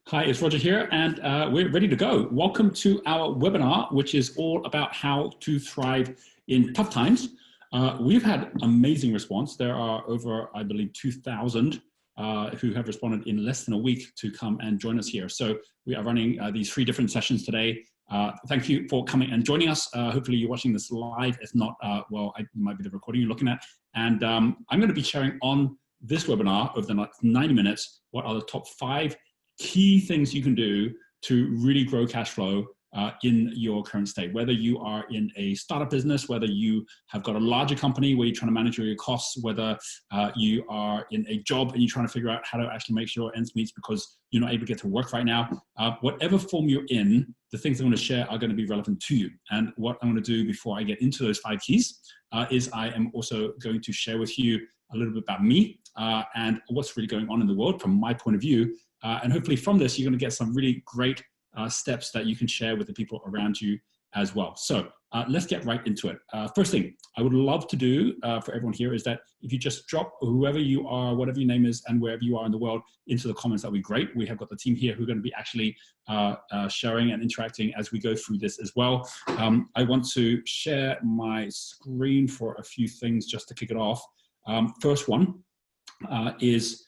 Hi, it's Roger here, and we're ready to go. Welcome to our webinar, which is all about how to thrive in tough times. We've had amazing response. There are over, I believe, 2,000 who have responded in less than a week to come and join us here. So we are running these 3 different sessions today. Thank you for coming and joining us. Hopefully you're watching this live. If not, well, it might be the recording you're looking at. And I'm going to be sharing on this webinar over the next 90 minutes what are the top 5 key things you can do to really grow cash flow in your current state. Whether you are in a startup business, whether you have got a larger company where you're trying to manage your costs, whether you are in a job and you're trying to figure out how to actually make sure ends meet because you're not able to get to work right now, whatever form you're in, the things I'm going to share are going to be relevant to you. And what I'm going to do before I get into those 5 keys is I am also going to share with you a little bit about me and what's really going on in the world from my point of view. And hopefully from this, you're going to get some really great steps that you can share with the people around you as well. So let's get right into it. First thing I would love to do for everyone here is that if you just drop whoever you are, whatever your name is, and wherever you are in the world into the comments, that would be great. We have got the team here who are going to be actually sharing and interacting as we go through this as well. I want to share my screen for a few things just to kick it off. First one is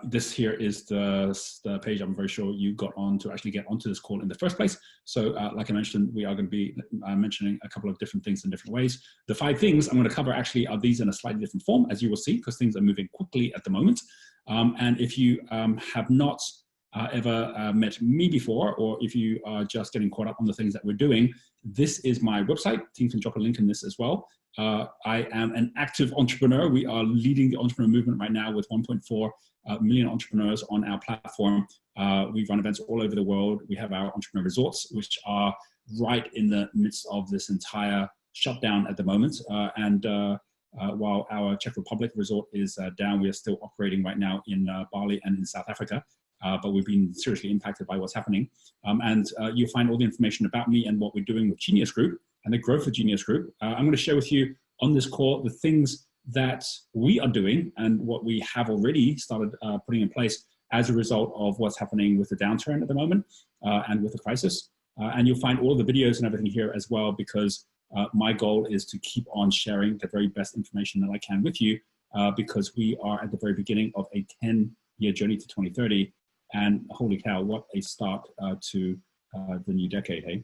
this here is the page I'm very sure you got on to actually get onto this call in the first place. So like I mentioned, we are going to be mentioning a couple of different things in different ways. The 5 things I'm going to cover actually are these in a slightly different form, as you will see, because things are moving quickly at the moment. And if you have not ever met me before, or if you are just getting caught up on the things that we're doing, this is my website. Team can drop a link in this as well. I am an active entrepreneur. We are leading the entrepreneur movement right now with 1.4 million entrepreneurs on our platform. We run events all over the world. We have our entrepreneur resorts, which are right in the midst of this entire shutdown at the moment. While our Czech Republic resort is down, we are still operating right now in Bali and in South Africa. But we've been seriously impacted by what's happening. You'll find all the information about me and what we're doing with Genius Group and the growth of Genius Group. I'm going to share with you on this call the things that we are doing and what we have already started putting in place as a result of what's happening with the downturn at the moment and with the crisis. And you'll find all the videos and everything here as well, because my goal is to keep on sharing the very best information that I can with you, because we are at the very beginning of a 10-year journey to 2030. And holy cow, what a start to the new decade, hey?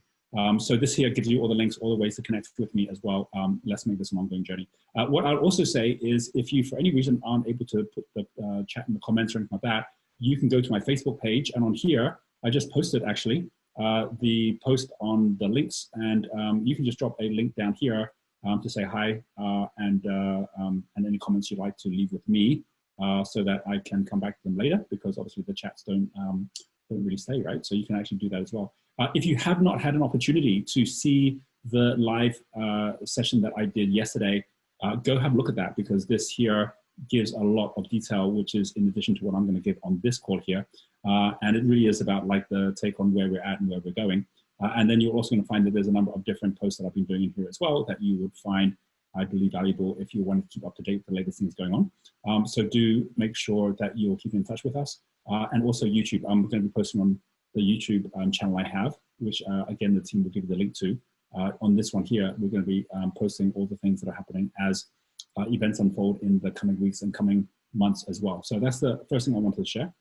So this here gives you all the links, all the ways to connect with me as well. Let's make this an ongoing journey. What I'll also say is if you, for any reason, aren't able to put the chat in the comments or anything like that, you can go to my Facebook page. And on here, I just posted actually the post on the links. And you can just drop a link down here to say hi and any comments you'd like to leave with me so that I can come back to them later, because obviously the chats don't really stay, right? So you can actually do that as well. If you have not had an opportunity to see the live session that I did yesterday, go have a look at that, because this here gives a lot of detail, which is in addition to what I'm going to give on this call here. And it really is about like the take on where we're at and where we're going. And then you're also going to find that there's a number of different posts that I've been doing in here as well that you would find, I believe, valuable if you want to keep up to date with the latest things going on. So do make sure that you'll keep in touch with us. And also YouTube. I'm going to be posting on the YouTube channel I have, which again, the team will give you the link to. On this one here, we're going to be posting all the things that are happening as events unfold in the coming weeks and coming months as well. So that's the first thing I wanted to share.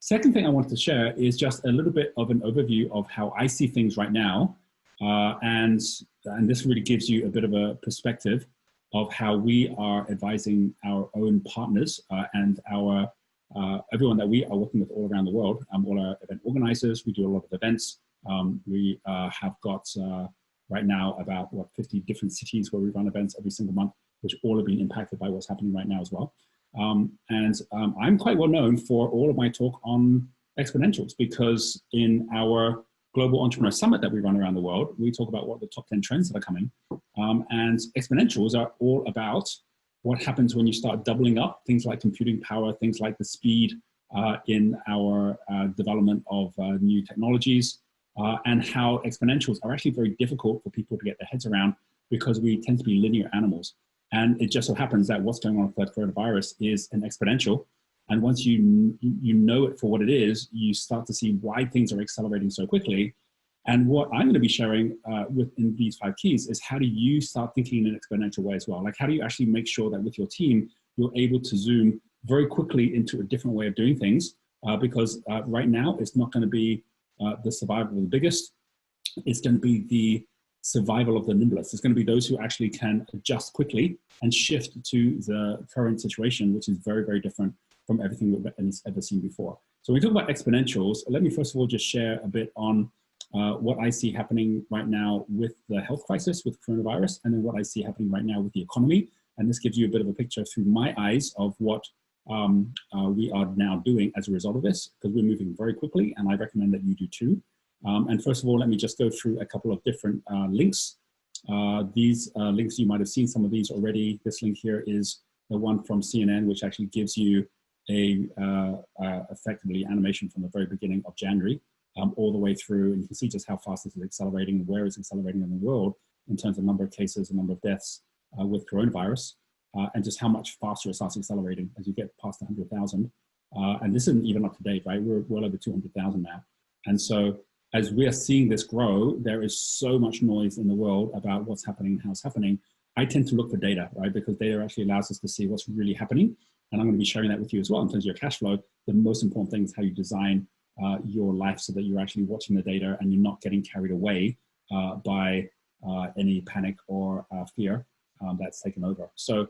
Second thing I wanted to share is just a little bit of an overview of how I see things right now. And this really gives you a bit of a perspective of how we are advising our own partners and our everyone that we are working with all around the world, all our event organizers. We do a lot of events. We have got right now about 50 different cities where we run events every single month, which all have been impacted by what's happening right now as well. I'm quite well known for all of my talk on exponentials, because in our Global Entrepreneur Summit that we run around the world, we talk about what the top 10 trends that are coming. And exponentials are all about what happens when you start doubling up things like computing power, things like the speed in our development of new technologies, and how exponentials are actually very difficult for people to get their heads around, because we tend to be linear animals. And it just so happens that what's going on with the coronavirus is an exponential. And once you know it for what it is, you start to see why things are accelerating so quickly. And what I'm going to be sharing within these 5 keys is how do you start thinking in an exponential way as well? Like how do you actually make sure that with your team, you're able to zoom very quickly into a different way of doing things? Because right now, it's not going to be the survival of the biggest. It's going to be the survival of the nimblest. It's going to be those who actually can adjust quickly and shift to the current situation, which is very, very different from everything we've ever seen before. So when we talk about exponentials, let me first of all just share a bit on what I see happening right now with the health crisis with coronavirus, and then what I see happening right now with the economy. And this gives you a bit of a picture through my eyes of what we are now doing as a result of this, because we're moving very quickly, and I recommend that you do too. And first of all, let me just go through a couple of different links. These links, you might have seen some of these already. This link here is the one from CNN, which actually gives you a effectively animation from the very beginning of January all the way through, and you can see just how fast this is accelerating, where it's accelerating in the world in terms of number of cases and number of deaths with coronavirus, and just how much faster it starts accelerating as you get past 100,000. And this isn't even up to date, right? We're well over 200,000 now. And so as we are seeing this grow, there is so much noise in the world about what's happening and how it's happening. I tend to look for data, right? Because data actually allows us to see what's really happening. And I'm going to be sharing that with you as well in terms of your cash flow. The most important thing is how you design your life so that you're actually watching the data and you're not getting carried away by any panic or fear that's taken over. So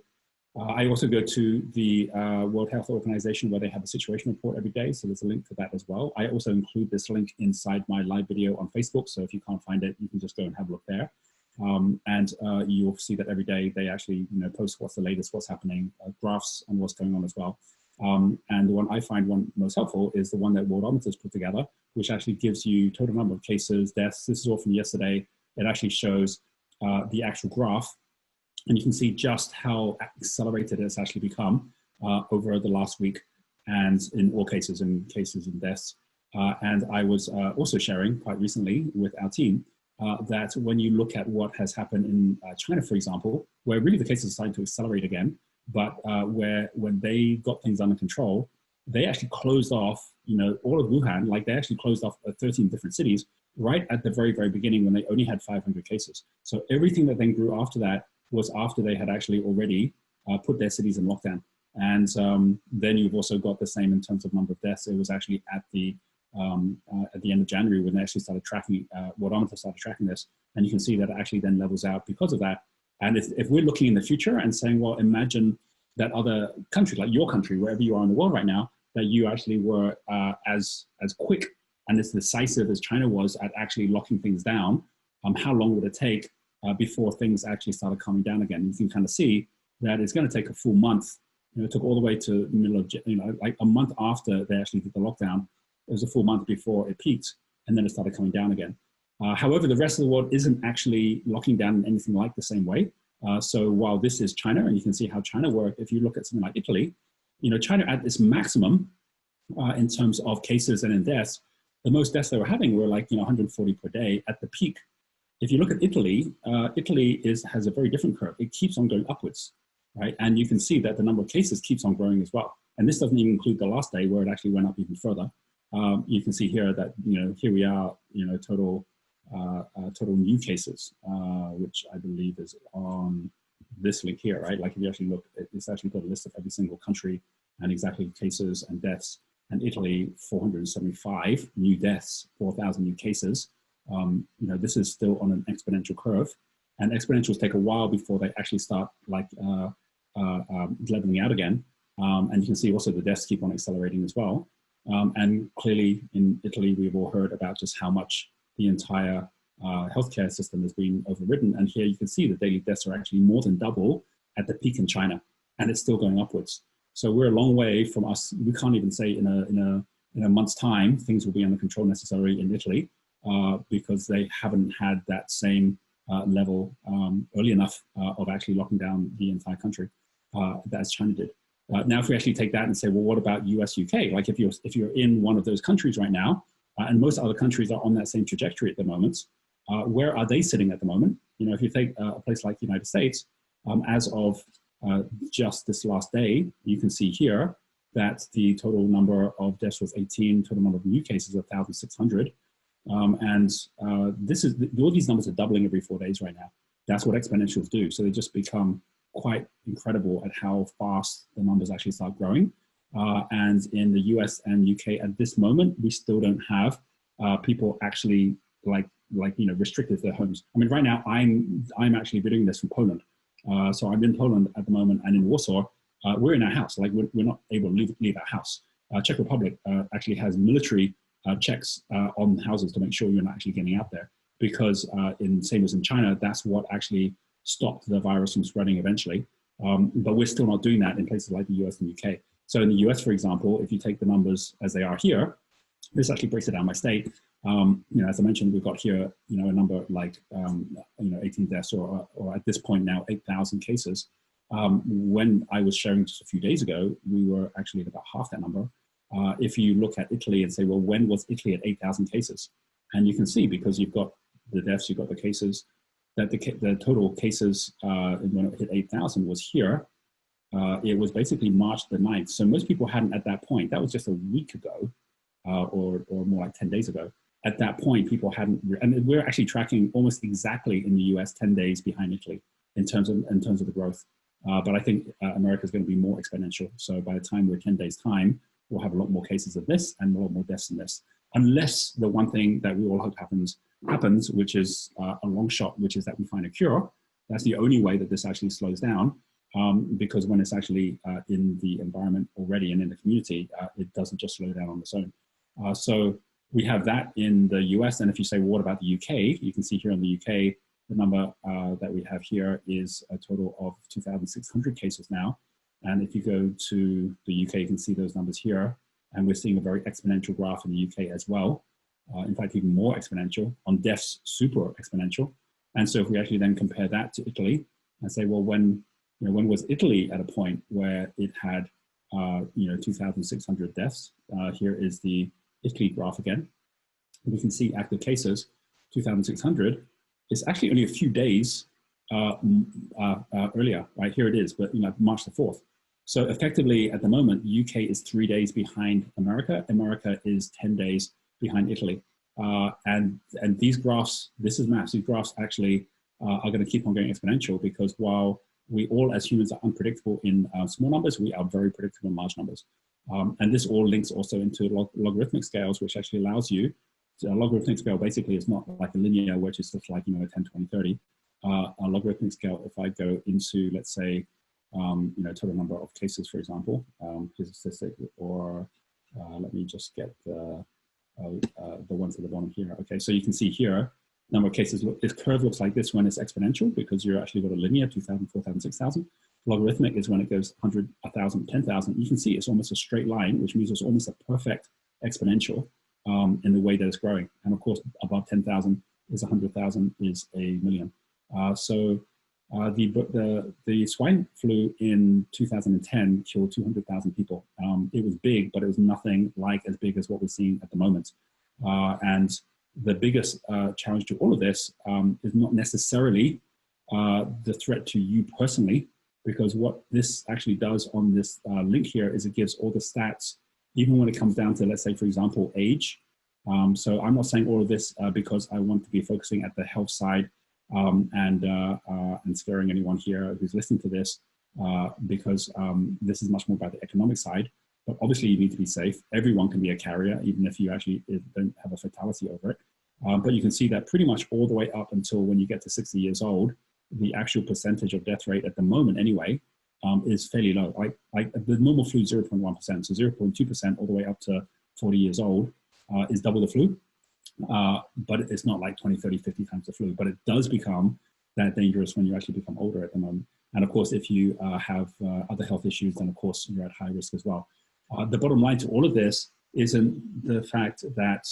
I also go to the World Health Organization, where they have a situation report every day. So there's a link to that as well. I also include this link inside my live video on Facebook. So if you can't find it, you can just go and have a look there. And you'll see that every day they actually post what's the latest, what's happening, graphs and what's going on as well. And the one I find most helpful is the one that Worldometer's put together, which actually gives you total number of cases, deaths. This is all from yesterday. It actually shows the actual graph. And you can see just how accelerated it's actually become over the last week, and in all cases and deaths. And I was also sharing quite recently with our team that when you look at what has happened in China, for example, where really the cases are starting to accelerate again, but where when they got things under control, they actually closed off, all of Wuhan, like they actually closed off 13 different cities right at the very, very beginning when they only had 500 cases. So everything that then grew after that was after they had actually already put their cities in lockdown. And then you've also got the same in terms of number of deaths. It was actually at the end of January when they actually started tracking, Worldometer started tracking this. And you can see that it actually then levels out because of that. And if we're looking in the future and saying, well, imagine that other country, like your country, wherever you are in the world right now, that you actually were as quick and as decisive as China was at actually locking things down, how long would it take before things actually started calming down again? You can kind of see that it's going to take a full month. It took all the way to the middle of, like a month after they actually did the lockdown. It was a full month before it peaked, and then it started coming down again. However, the rest of the world isn't actually locking down in anything like the same way. So while this is China, and you can see how China worked, if you look at something like Italy, China at this maximum in terms of cases and in deaths, the most deaths they were having were like 140 per day at the peak. If you look at Italy, Italy has a very different curve. It keeps on going upwards, right? And you can see that the number of cases keeps on growing as well. And this doesn't even include the last day where it actually went up even further. You can see here that, here we are, total new cases, which I believe is on this link here, right? Like if you actually look, it's actually got a list of every single country and exactly cases and deaths. And Italy, 475 new deaths, 4,000 new cases. This is still on an exponential curve, and exponentials take a while before they actually start like leveling out again. And you can see also the deaths keep on accelerating as well. And clearly in Italy, we've all heard about just how much the entire healthcare system has been overridden. And here you can see the daily deaths are actually more than double at the peak in China, and it's still going upwards. So we're a long way from us. We can't even say in a month's time, things will be under control necessarily in Italy, because they haven't had that same level early enough of actually locking down the entire country as China did. Now, if we actually take that and say, well, what about US, UK? Like if you're in one of those countries right now, and most other countries are on that same trajectory at the moment, where are they sitting at the moment? If you take a place like the United States, as of just this last day, you can see here that the total number of deaths was 18, total number of new cases 1,600. This is all these numbers are doubling every 4 days right now. That's what exponentials do. So they just become quite incredible at how fast the numbers actually start growing. And in the US and UK at this moment, we still don't have people actually restricted their homes. I mean, right now I'm actually doing this from Poland. So I'm in Poland at the moment, and in Warsaw, we're in our house. Like we're not able to leave our house. Czech Republic actually has military checks on houses to make sure you're not actually getting out there, because same as in China, that's what actually stopped the virus from spreading eventually. But we're still not doing that in places like the US and UK. So in the US, for example, if you take the numbers as they are here, this actually breaks it down by state. As I mentioned, we've got here, a number like, 18 deaths or at this point now, 8,000 cases. When I was sharing just a few days ago, we were actually at about half that number. If you look at Italy and say, well, when was Italy at 8,000 cases? And you can see, because you've got the deaths, you've got the cases, that the total cases when it hit 8,000 was here. It was basically March the 9th. So most people hadn't at that point, that was just a week ago, or more like 10 days ago. At that point, people hadn't, and we're actually tracking almost exactly in the US 10 days behind Italy in terms of the growth. But I think America is going to be more exponential. So by the time we're 10 days time, we'll have a lot more cases of this and a lot more deaths than this. Unless the one thing that we all hope happens, which is a long shot, which is that we find a cure. That's the only way that this actually slows down, because when it's actually in the environment already and in the community, it doesn't just slow down on its own. So we have that in the US. And if you say, well, what about the UK? You can see here in the UK, the number that we have here is a total of 2,600 cases now. And if you go to the UK, you can see those numbers here. And we're seeing a very exponential graph in the UK as well. In fact, even more exponential. On deaths, super exponential. And so if we actually then compare that to Italy and say, well, when was Italy at a point where it had 2,600 deaths? Here is the Italy graph again. We can see active cases, 2,600. It's actually only a few days earlier, right? Here it is, but March the 4th. So effectively, at the moment, UK is 3 days behind America. America is 10 days behind Italy. And these graphs, this is maths, these graphs actually are going to keep on going exponential, because while we all as humans are unpredictable in small numbers, we are very predictable in large numbers. And this all links also into logarithmic scales, which actually allows you to, a logarithmic scale basically is not like a linear, which is just like, a 10, 20, 30. A logarithmic scale, if I go into, let's say, total number of cases, for example, here's a statistic, or let me just get the ones at the bottom here. Okay, so you can see here, number of cases, this curve looks like this when it's exponential, because you're actually got a linear, 2,000, 4,000, 6,000. Logarithmic is when it goes 100, 1,000, 10,000. You can see it's almost a straight line, which means it's almost a perfect exponential in the way that it's growing. And of course, above 10,000 is 100,000 is a million. So the swine flu in 2010 killed 200,000 people. It was big, but it was nothing like as big as what we're seeing at the moment. And the biggest challenge to all of this is not necessarily the threat to you personally, because what this actually does on this link here is it gives all the stats, even when it comes down to, let's say, for example, age. So I'm not saying all of this because I want to be focusing at the health side and scaring anyone here who's listening to this, because this is much more about the economic side. But obviously you need to be safe. Everyone can be a carrier, even if you actually don't have a fatality over it. But you can see that pretty much all the way up until when you get to 60 years old, the actual percentage of death rate at the moment anyway is fairly low. Like the normal flu 0.1%, so 0.2% all the way up to 40 years old is double the flu. But it's not like 20, 30, 50 times the flu, but it does become that dangerous when you actually become older at the moment. And of course, if you have other health issues, then of course you're at high risk as well. The bottom line to all of this isn't the fact that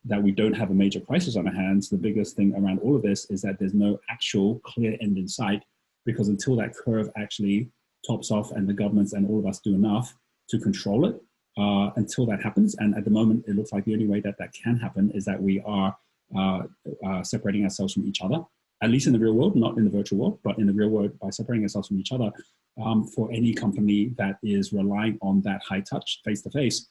that we don't have a major crisis on our hands. The biggest thing around all of this is that there's no actual clear end in sight, because until that curve actually tops off and the governments and all of us do enough to control it, until that happens, and at the moment it looks like the only way that that can happen is that we are separating ourselves from each other. at least in the real world, not in the virtual world, but in the real world, by separating ourselves from each other, for any company that is relying on that high touch, face-to-face,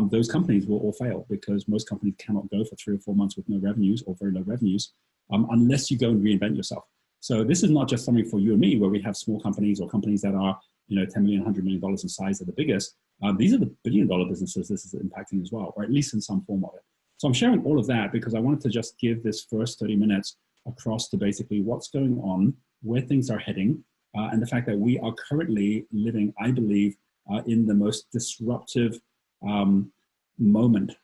those companies will all fail, because most companies cannot go for 3 or 4 months with no revenues or very low revenues, unless you go and reinvent yourself. So this is not just something for you and me, where we have small companies or companies that are, you know, $10 million, $100 million in size are the biggest. These are the billion-dollar businesses this is impacting as well, or at least in some form of it. So I'm sharing all of that because I wanted to just give this first 30 minutes across to basically what's going on, where things are heading, and the fact that we are currently living, I believe, in the most disruptive moment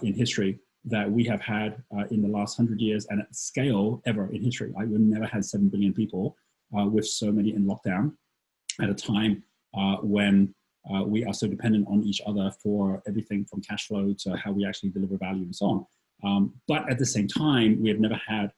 in history that we have had in the last 100 years, and at scale ever in history. We've never had 7 billion people with so many in lockdown at a time when we are so dependent on each other for everything from cash flow to how we actually deliver value and so on. But at the same time, we have never had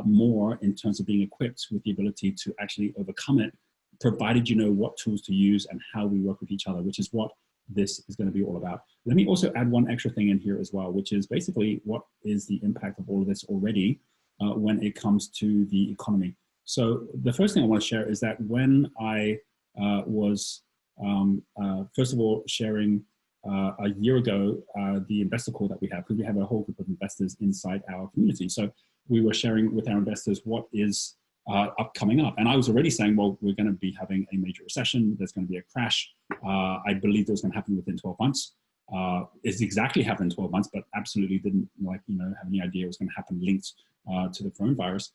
more in terms of being equipped with the ability to actually overcome it, provided you know what tools to use and how we work with each other, which is what this is going to be all about. Let me also add one extra thing in here as well, which is basically what is the impact of all of this already when it comes to the economy. So the first thing I want to share is that when I was, first of all, sharing a year ago, the investor call that we have, because we have a whole group of investors inside our community. So we were sharing with our investors what is coming up. And I was already saying, well, we're going to be having a major recession. There's going to be a crash. I believe it was going to happen within 12 months. It's exactly happened in 12 months, but absolutely didn't have any idea it was going to happen linked to the coronavirus.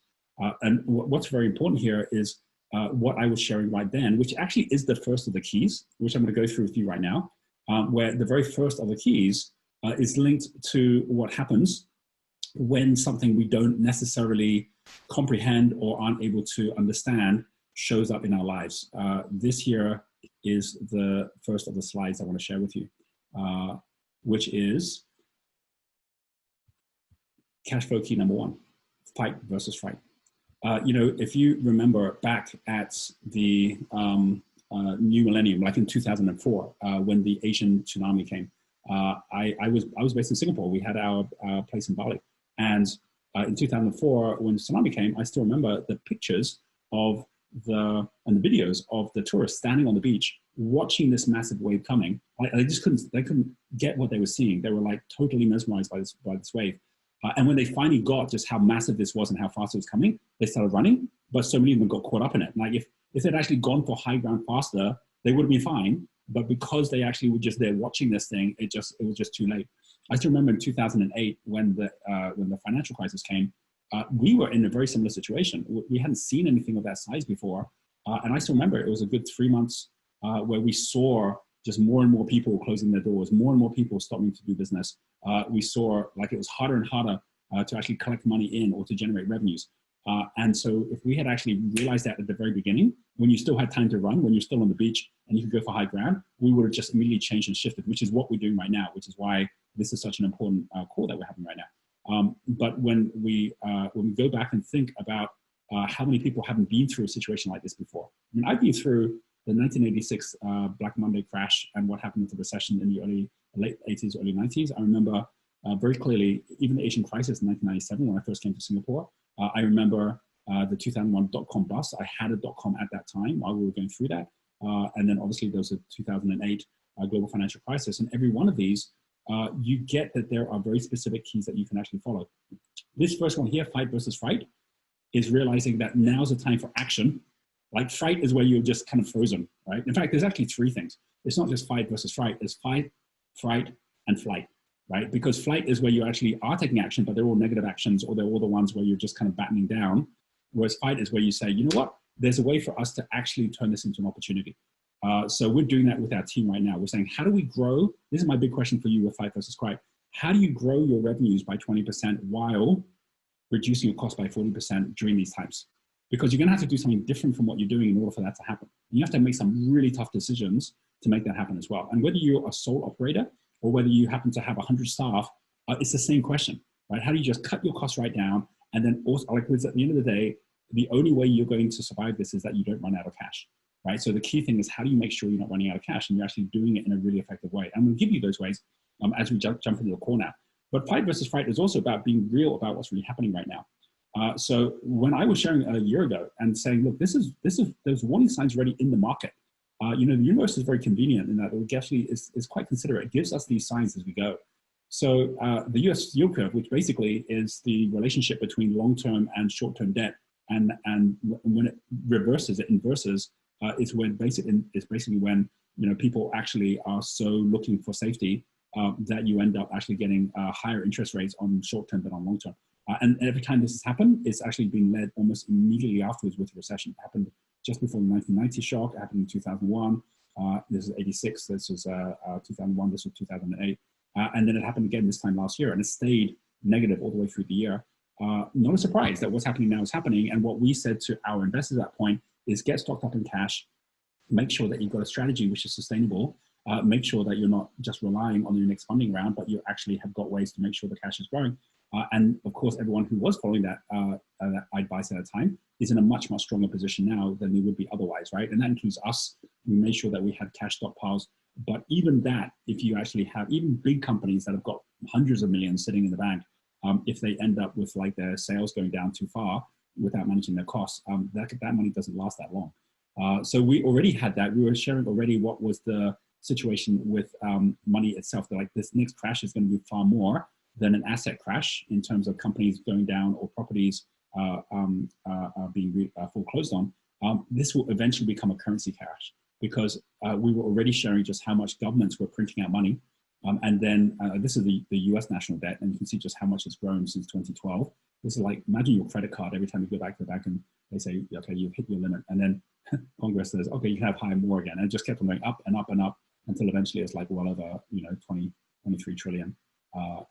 And what's very important here is what I was sharing right then, which actually is the first of the keys, which I'm going to go through with you right now, where the very first of the keys is linked to what happens when something we don't necessarily comprehend or aren't able to understand shows up in our lives. This here is the first of the slides I want to share with you, which is cash flow key number 1, fight versus fright. If you remember back at the new millennium, like in 2004, when the Asian tsunami came, I was based in Singapore. We had our place in Bali. And in 2004, when the tsunami came, I still remember the pictures of and the videos of the tourists standing on the beach, watching this massive wave coming. They couldn't get what they were seeing. They were like totally mesmerized by this wave. And when they finally got just how massive this was and how fast it was coming, they started running, but so many of them got caught up in it. Like if they'd actually gone for high ground faster, they would have been fine. But because they actually were just there watching this thing, it was just too late. I still remember in 2008 when the financial crisis came, we were in a very similar situation. We hadn't seen anything of that size before. And I still remember it was a good 3 months where we saw just more and more people closing their doors, more and more people stopping to do business. We saw like it was harder and harder to actually collect money in or to generate revenues. And so if we had actually realized that at the very beginning, when you still had time to run, when you're still on the beach and you could go for high ground, we would have just immediately changed and shifted, which is what we're doing right now, which is why this is such an important call that we're having right now. But when we go back and think about how many people haven't been through a situation like this before. I mean, I've been through the 1986 Black Monday crash and what happened with the recession in the late 80s, early 90s. I remember very clearly, even the Asian crisis in 1997 when I first came to Singapore. I remember the 2001 dot-com bust. I had a dot-com at that time while we were going through that. And then obviously there was a 2008 global financial crisis. And every one of these, you get that there are very specific keys that you can actually follow. This first one here, fight versus fright, is realizing that now's the time for action. Like fright is where you're just kind of frozen, right? In fact, there's actually 3 things. It's not just fight versus fright. It's fight, fright, and flight, right? Because flight is where you actually are taking action, but they're all negative actions, or they're all the ones where you're just kind of battening down. Whereas fight is where you say, you know what? There's a way for us to actually turn this into an opportunity. So we're doing that with our team right now. We're saying, how do we grow? This is my big question for you with fight versus fright. How do you grow your revenues by 20% while reducing your cost by 40% during these times? Because you're going to have to do something different from what you're doing in order for that to happen. You have to make some really tough decisions to make that happen as well. And whether you're a sole operator or whether you happen to have 100 staff, it's the same question, right? How do you just cut your costs right down? And then also, like at the end of the day, the only way you're going to survive this is that you don't run out of cash, right? So the key thing is, how do you make sure you're not running out of cash and you're actually doing it in a really effective way? I'm going to give you those ways as we jump into the call now. But fight versus fright is also about being real about what's really happening right now. So when I was sharing a year ago and saying, look, there's warning signs already in the market. The universe is very convenient in that it actually is quite considerate. It gives us these signs as we go. So the US yield curve, which basically is the relationship between long-term and short-term debt, and when it reverses, it inverses, it's basically when people actually are so looking for safety that you end up actually getting higher interest rates on short-term than on long-term. And every time this has happened, it's actually been led almost immediately afterwards with a recession. It happened just before the 1990 shock. It happened in 2001. This is 86. This was 2001. This was 2008. And then it happened again this time last year, and it stayed negative all the way through the year. Not a surprise that what's happening now is happening. And what we said to our investors at that point is get stocked up in cash, make sure that you've got a strategy which is sustainable, make sure that you're not just relying on your next funding round, but you actually have got ways to make sure the cash is growing. And of course, everyone who was following that advice at the time is in a much, much stronger position now than they would be otherwise, right? And that includes us. We made sure that we had cash stockpiles. But even that, if you actually have even big companies that have got hundreds of millions sitting in the bank, if they end up with like their sales going down too far without managing their costs, that money doesn't last that long. So we already had that. We were sharing already what was the situation with money itself. That like this next crash is going to be far more than an asset crash in terms of companies going down or properties being foreclosed on. This will eventually become a currency crash because we were already sharing just how much governments were printing out money. And then this is the US national debt, and you can see just how much it's grown since 2012. This is like, imagine your credit card every time you go back to the bank and they say, okay, you've hit your limit. And then Congress says, okay, you can have higher more again. And it just kept on going up and up and up until eventually it's like well over, 23 trillion.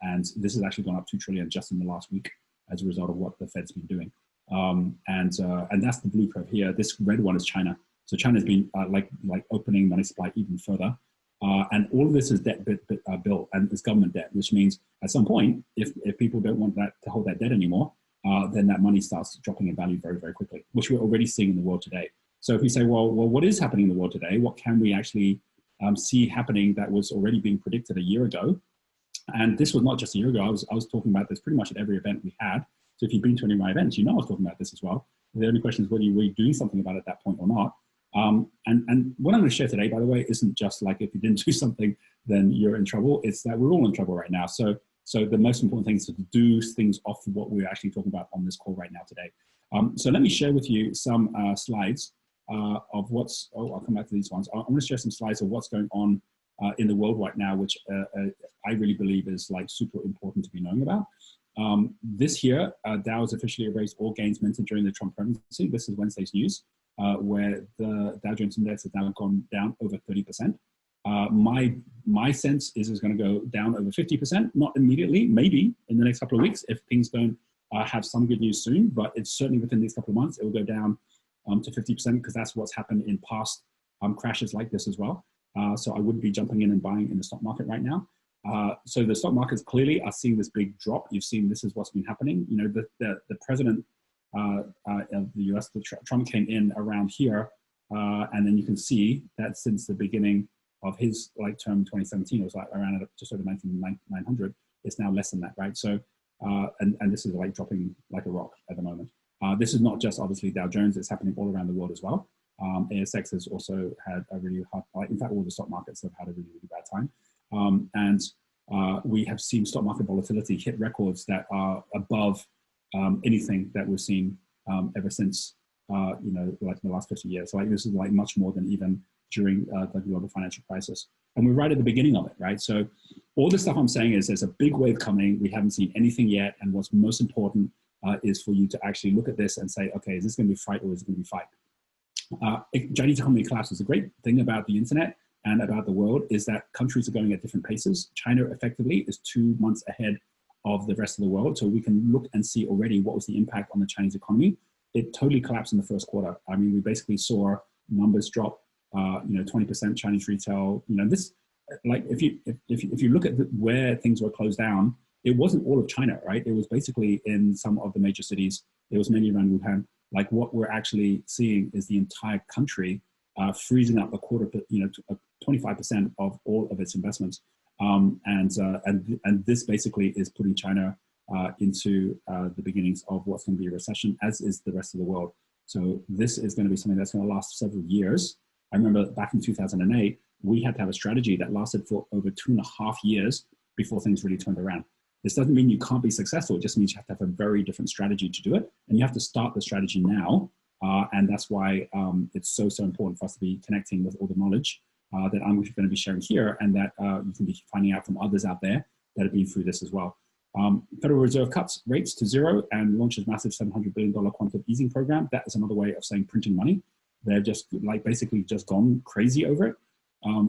And this has actually gone up 2 trillion just in the last week as a result of what the Fed's been doing. And that's the blue curve here. This red one is China. So China's been like opening money supply even further. And all of this is debt built, and it's government debt, which means at some point, if people don't want that to hold that debt anymore, then that money starts dropping in value very, very quickly, which we're already seeing in the world today. So if we say, well, what is happening in the world today? What can we actually see happening that was already being predicted a year ago? And this was not just a year ago. I was talking about this pretty much at every event we had. So if you've been to any of my events, I was talking about this as well. The only question is whether you were doing something about it at that point or not. And what I'm going to share today, by the way, isn't just like if you didn't do something, then you're in trouble. It's that we're all in trouble right now. So the most important thing is to do things off of what we're actually talking about on this call right now today. So let me share with you some slides of what's, I'll come back to these ones. I'm going to share some slides of what's going on in the world right now, which I really believe is like super important to be knowing about. This year, Dow has officially erased all gains minted during the Trump presidency. This is Wednesday's news, where the Dow Jones Index has now gone down over 30%. My sense is it's going to go down over 50%, not immediately, maybe in the next couple of weeks if things don't have some good news soon, but it's certainly within these couple of months, it will go down to 50% because that's what's happened in past crashes like this as well. So I wouldn't be jumping in and buying in the stock market right now. So the stock markets clearly are seeing this big drop. You've seen this is what's been happening. The president of the US, Trump came in around here, and then you can see that since the beginning of his term in 2017, it was like around just over 900. It's now less than that, right? So and this is like dropping like a rock at the moment. This is not just obviously Dow Jones; it's happening all around the world as well. ASX has also had a really hard, in fact, all the stock markets have had a really, really bad time. And we have seen stock market volatility hit records that are above anything that we've seen ever since, like the last 50 years. So like this is like much more than even during the global financial crisis. And we're right at the beginning of it, right? So all the stuff I'm saying is there's a big wave coming. We haven't seen anything yet. And what's most important is for you to actually look at this and say, okay, is this going to be fright or is it going to be fight? Chinese economy collapse is a great thing about the internet and about the world is that countries are going at different paces. China effectively is 2 months ahead of the rest of the world. So we can look and see already what was the impact on the Chinese economy. It totally collapsed in the first quarter. I mean, we basically saw numbers drop, 20% Chinese retail. This, like if you look at where things were closed down, it wasn't all of China, right? It was basically in some of the major cities. It was mainly around Wuhan. Like what we're actually seeing is the entire country freezing up 25% of all of its investments. And this basically is putting China into the beginnings of what's going to be a recession, as is the rest of the world. So this is going to be something that's going to last several years. I remember back in 2008, we had to have a strategy that lasted for over 2.5 years before things really turned around. This doesn't mean you can't be successful. It just means you have to have a very different strategy to do it. And you have to start the strategy now. And that's why it's so important for us to be connecting with all the knowledge that I'm going to be sharing here, and that you can be finding out from others out there that have been through this as well. Federal Reserve cuts rates to zero and launches massive $700 billion quantitative easing program. That is another way of saying printing money. They're just like basically just gone crazy over it.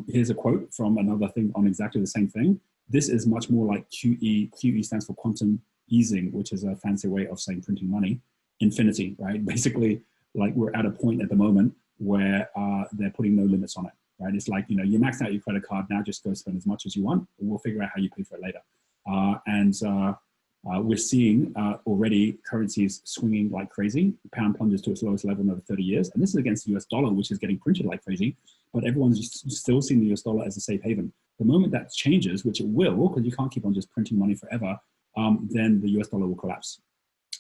Here's a quote from another thing on exactly the same thing. This is much more like QE. QE stands for quantum easing, which is a fancy way of saying printing money. Infinity, right? Basically, like we're at a point at the moment where they're putting no limits on it, right? It's like, you know, you maxed out your credit card, now just go spend as much as you want, and we'll figure out how you pay for it later. We're seeing already currencies swinging like crazy. The pound plunges to its lowest level in over 30 years. And this is against the US dollar, which is getting printed like crazy, but everyone's still seeing the US dollar as a safe haven. The moment that changes, which it will, because you can't keep on just printing money forever, then the US dollar will collapse.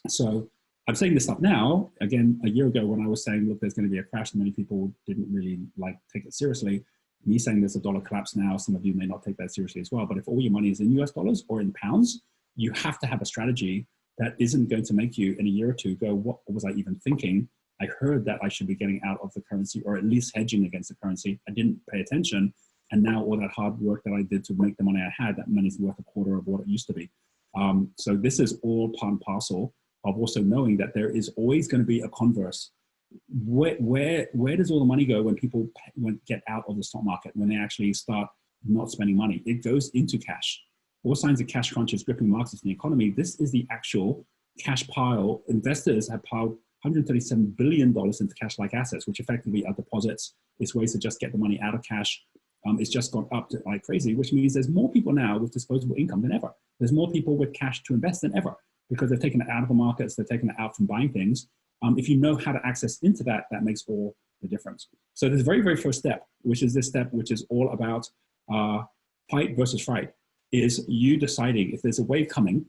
So I'm saying this up now, again, a year ago when I was saying, look, there's going to be a crash, many people didn't really like take it seriously. Me saying there's a dollar collapse now, some of you may not take that seriously as well. But if all your money is in US dollars or in pounds, you have to have a strategy that isn't going to make you in a year or two go, what was I even thinking? I heard that I should be getting out of the currency or at least hedging against the currency. I didn't pay attention. And now all that hard work that I did to make the money I had, that money's worth a quarter of what it used to be. So this is all part and parcel of also knowing that there is always going to be a converse. Where does all the money go when people get out of the stock market, when they actually start not spending money? It goes into cash. All signs of cash crunch is gripping markets in the economy. This is the actual cash pile. Investors have piled $137 billion into cash-like assets, which effectively are deposits. It's ways to just get the money out of cash. It's just gone up to like crazy, which means there's more people now with disposable income than ever. There's more people with cash to invest than ever because they've taken it out of the markets, they've taken it out from buying things. If you know how to access into that, that makes all the difference. So the very, very first step, which is this step, which is all about fight versus fright, is you deciding if there's a wave coming.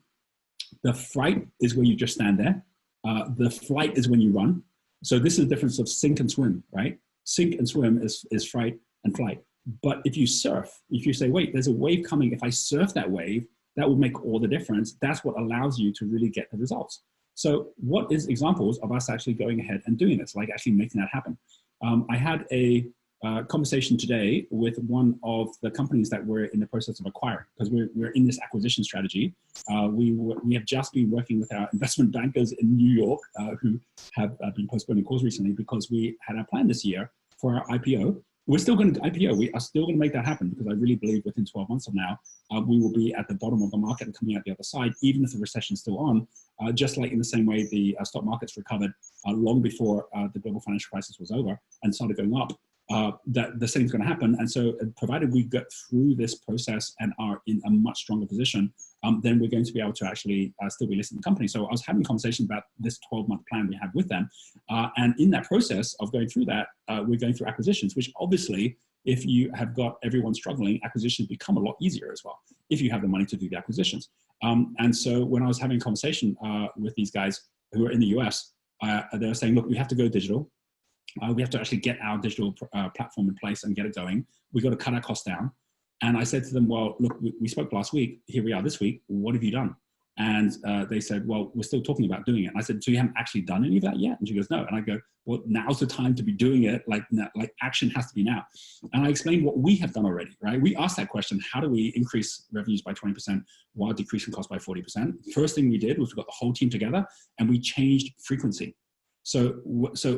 The fright is when you just stand there. The flight is when you run. So this is the difference of sink and swim, right? Sink and swim is fright and flight. But if you surf, if you say, wait, there's a wave coming, if I surf that wave, that will make all the difference. That's what allows you to really get the results. So what is examples of us actually going ahead and doing this, like actually making that happen? I had a conversation today with one of the companies that we're in the process of acquiring, because we're in this acquisition strategy. We have just been working with our investment bankers in New York who have been postponing calls recently because we had our plan this year for our IPO. We're still going to IPO. We are still going to make that happen because I really believe within 12 months from now, we will be at the bottom of the market and coming out the other side, even if the recession is still on, just like in the same way the stock markets recovered long before the global financial crisis was over and started going up. That the same is going to happen. And so provided we get through this process and are in a much stronger position, then we're going to be able to actually still be listing the company. So I was having a conversation about this 12-month plan we have with them. And in that process of going through that, we're going through acquisitions, which obviously, if you have got everyone struggling, acquisitions become a lot easier as well, if you have the money to do the acquisitions. And so when I was having a conversation with these guys who are in the US, they were saying, look, we have to go digital. We have to actually get our digital platform in place and get it going. We've got to cut our costs down. And I said to them, well, look, we spoke last week. Here we are this week. What have you done? And they said, well, we're still talking about doing it. And I said, so you haven't actually done any of that yet? And she goes, no. And I go, well, now's the time to be doing it. Like action has to be now. And I explained what we have done already, right? We asked that question, how do we increase revenues by 20% while decreasing costs by 40%? First thing we did was we got the whole team together and we changed frequency. So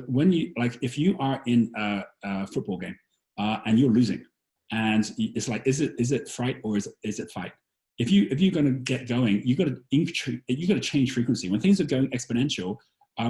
when you, like, if you are in a football game and you're losing, and it's like, is it fright or is it fight? If you're going to get going, you got to change frequency. When things are going exponential,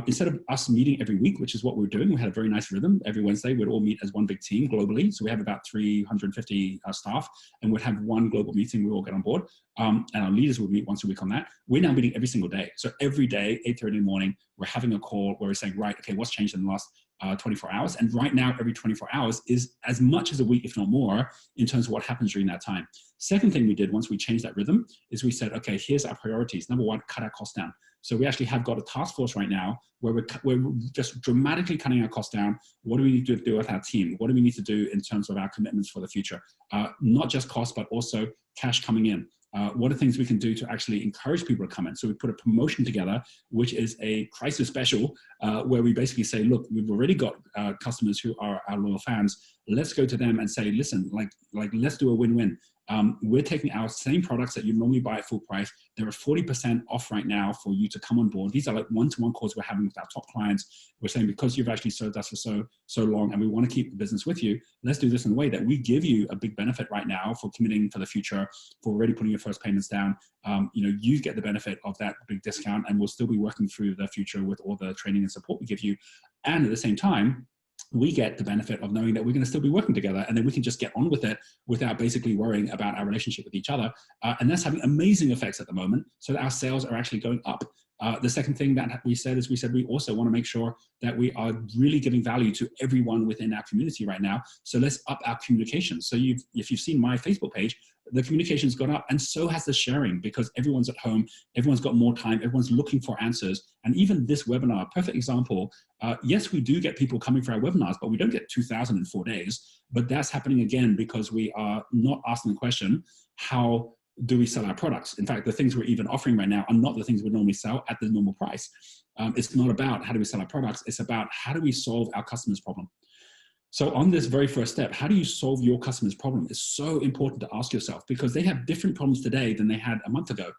instead of us meeting every week, which is what we're doing, we had a very nice rhythm. Every Wednesday, we'd all meet as one big team globally. So we have about 350 staff, and we'd have one global meeting. We all get on board, and our leaders would meet once a week on that. We're now meeting every single day. So every day, 8:30 in the morning, we're having a call where we're saying, right, okay, what's changed in the last 24 hours. And right now, every 24 hours is as much as a week, if not more, in terms of what happens during that time. Second thing we did once we changed that rhythm is we said, okay, here's our priorities. Number one, cut our costs down. So we actually have got a task force right now where we're just dramatically cutting our costs down. What do we need to do with our team? What do we need to do in terms of our commitments for the future? Not just cost, but also cash coming in. What are things we can do to actually encourage people to come in? So we put a promotion together, which is a crisis special, where we basically say, look, we've already got customers who are our loyal fans. Let's go to them and say, listen, let's do a win-win. We're taking our same products that you normally buy at full price. There are 40% off right now for you to come on board. These are like one-to-one calls we're having with our top clients. We're saying, because you've actually served us for so long and we want to keep the business with you, let's do this in a way that we give you a big benefit right now for committing for the future, for already putting your first payments down. You get the benefit of that big discount, and we'll still be working through the future with all the training and support we give you. And at the same time, we get the benefit of knowing that we're going to still be working together, and then we can just get on with it without basically worrying about our relationship with each other. And that's having amazing effects at the moment, so that our sales are actually going up. The second thing that we said is we also want to make sure that we are really giving value to everyone within our community right now. So let's up our communication. So if you've seen my Facebook page, the communication's gone up, and so has the sharing, because everyone's at home, everyone's got more time, everyone's looking for answers. And even this webinar, perfect example, yes, we do get people coming for our webinars, but we don't get 2,000 in 4 days. But that's happening again because we are not asking the question, how do we sell our products? In fact, the things we're even offering right now are not the things we normally sell at the normal price. It's not about how do we sell our products, it's about how do we solve our customers' problem. So on this very first step, how do you solve your customer's problem is so important to ask yourself, because they have different problems today than they had a month ago.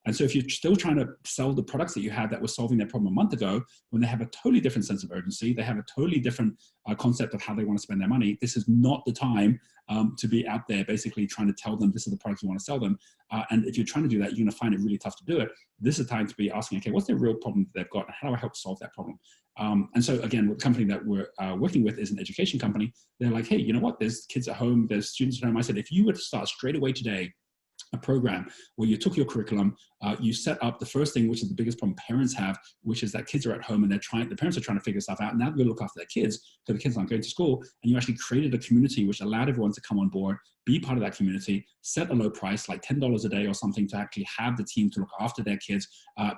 And so if you're still trying to sell the products that you had that were solving their problem a month ago, when they have a totally different sense of urgency, they have a totally different concept of how they want to spend their money, this is not the time to be out there basically trying to tell them this is the product you want to sell them. And if you're trying to do that, you're going to find it really tough to do it. This is a time to be asking, okay, what's the real problem that they've got, and how do I help solve that problem? And so again, the company that we're working with is an education company. They're like, hey, you know what? There's kids at home, there's students at home. I said, if you were to start straight away today a program where you took your curriculum, you set up the first thing, which is the biggest problem parents have, which is that kids are at home and the parents are trying to figure stuff out. Now they're going to look after their kids, so the kids aren't going to school. And you actually created a community which allowed everyone to come on board, be part of that community, set a low price, like $10 a day or something, to actually have the team to look after their kids,